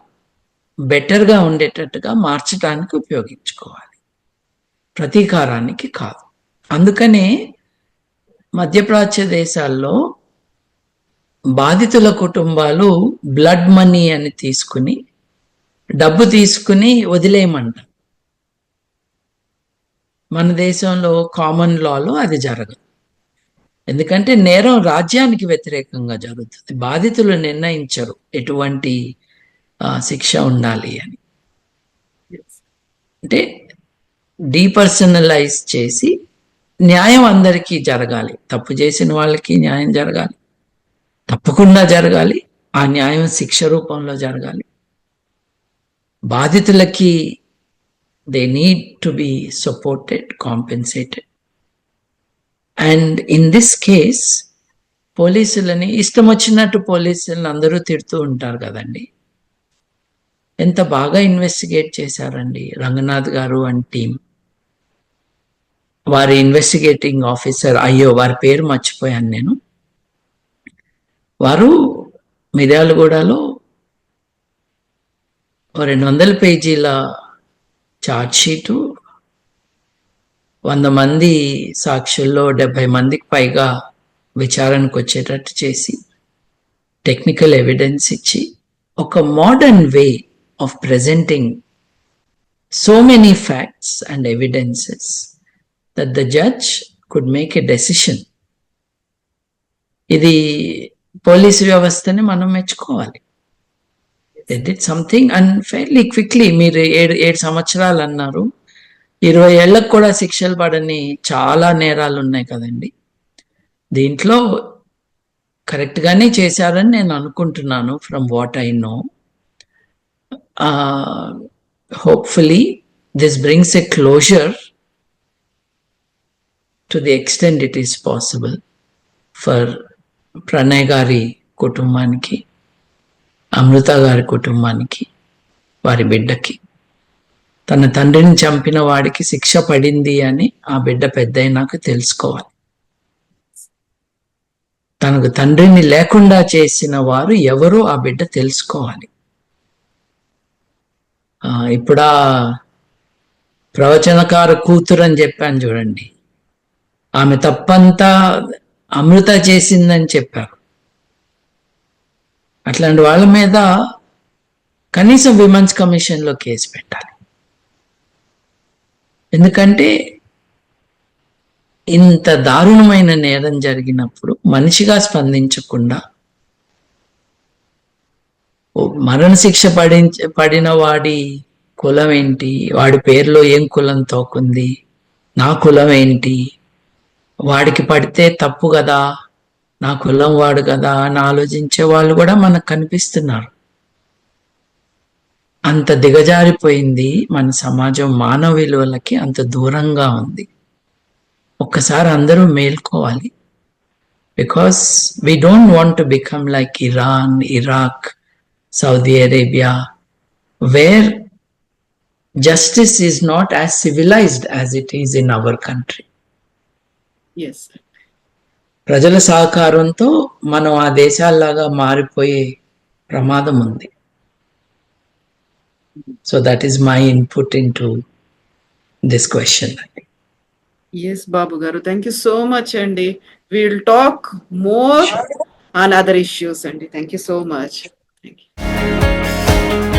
బెటర్గా ఉండేటట్టుగా మార్చడానికి ఉపయోగించుకోవాలి, ప్రతీకారానికి కాదు. అందుకనే మధ్యప్రాచ్య దేశాల్లో బాధితుల కుటుంబాలు బ్లడ్ మనీ అని తీసుకుని, డబ్బు తీసుకుని వదిలేయమంట. మన దేశంలో కామన్ లాలో అది జరగదు. ఎందుకంటే నేరం రాజ్యానికి వ్యతిరేకంగా జరుగుతుంది. బాధితులు నిర్ణయించరు ఎటువంటి శిక్ష ఉండాలి అని. అంటే డీపర్సనలైజ్ చేసి న్యాయం అందరికీ జరగాలి. తప్పు చేసిన వాళ్ళకి న్యాయం జరగాలి, తప్పకుండా జరగాలి. ఆ న్యాయం శిక్ష రూపంలో జరగాలి. బాధితులకి they need to be supported, compensated. And in this case, పోలీసులని ఇష్టం వచ్చినట్టు పోలీసులను అందరూ తిడుతూ ఉంటారు కదండి. ఎంత బాగా ఇన్వెస్టిగేట్ చేశారండి రంగనాథ్ గారు అండ్ టీం. వారి ఇన్వెస్టిగేటింగ్ ఆఫీసర్, అయ్యో వారి పేరు మర్చిపోయాను నేను, వారు మిర్యాలగూడలో 200 పేజీల ఛార్జ్ షీటు, 100 మంది సాక్షుల్లో 70 మందికి పైగా విచారణకు వచ్చేటట్టు చేసి టెక్నికల్ ఎవిడెన్స్ ఇచ్చి ఒక modern way of presenting so many facts and evidences that the judge could make a decision. ఇది పోలీసు వ్యవస్థని మనం మెచ్చుకోవాలి. They did something and fairly quickly. మీరు 7 సంవత్సరాలు అన్నారు, 20 ఏళ్లకు కూడా శిక్షలు పడని చాలా నేరాలు ఉన్నాయి కదండి. దీంట్లో కరెక్ట్ గానే చేశారని నేను అనుకుంటున్నాను from what I know. Hopefully this brings a closer to the extent it is possible for Pranay గారి కుటుంబానికి, అమృత గారి కుటుంబానికి, వారి బిడ్డకి. తన తండ్రిని చంపిన వాడికి శిక్ష పడింది అని ఆ బిడ్డ పెద్దయినాక తెలుసుకోవాలి. తనకు తండ్రిని లేకుండా చేసిన వారు ఎవరో ఆ బిడ్డ తెలుసుకోవాలి. ఇప్పుడు ఆ ప్రవచనకార కూతురు అని చెప్పాను చూడండి, ఆమె తప్పంతా అమృత చేసిందని చెప్పారు. అట్లాంటి వాళ్ళ మీద కనీసం విమెన్స్ కమిషన్లో కేసు పెట్టాలి. ఎందుకంటే ఇంత దారుణమైన నేరం జరిగినప్పుడు మనిషిగా స్పందించకుండా, మరణశిక్ష పడిన వాడి కులం ఏంటి, వాడి పేరులో ఏం కులం తోకుంది, నా కులం ఏంటి, వాడికి పడితే తప్పు కదా, నా కులం వాడు కదా అని ఆలోచించే వాళ్ళు కూడా మనకు కనిపిస్తున్నారు. అంత దిగజారిపోయింది మన సమాజం, మానవ విలువలకి అంత దూరంగా ఉంది. ఒక్కసారి అందరూ మేల్కోవాలి. Because we don't want to become like Iran, Iraq, Saudi Arabia, where justice is not as civilized as it is in our country. Yes. ప్రజల సహకారంతో మనం ఆ దేశాల్లాగా మారిపోయే ప్రమాదం ఉంది. So that is my input in to this question. Yes, Babu garu, thank you so much andi. We'll talk more on other issues andi. Thank you so much. Thank you.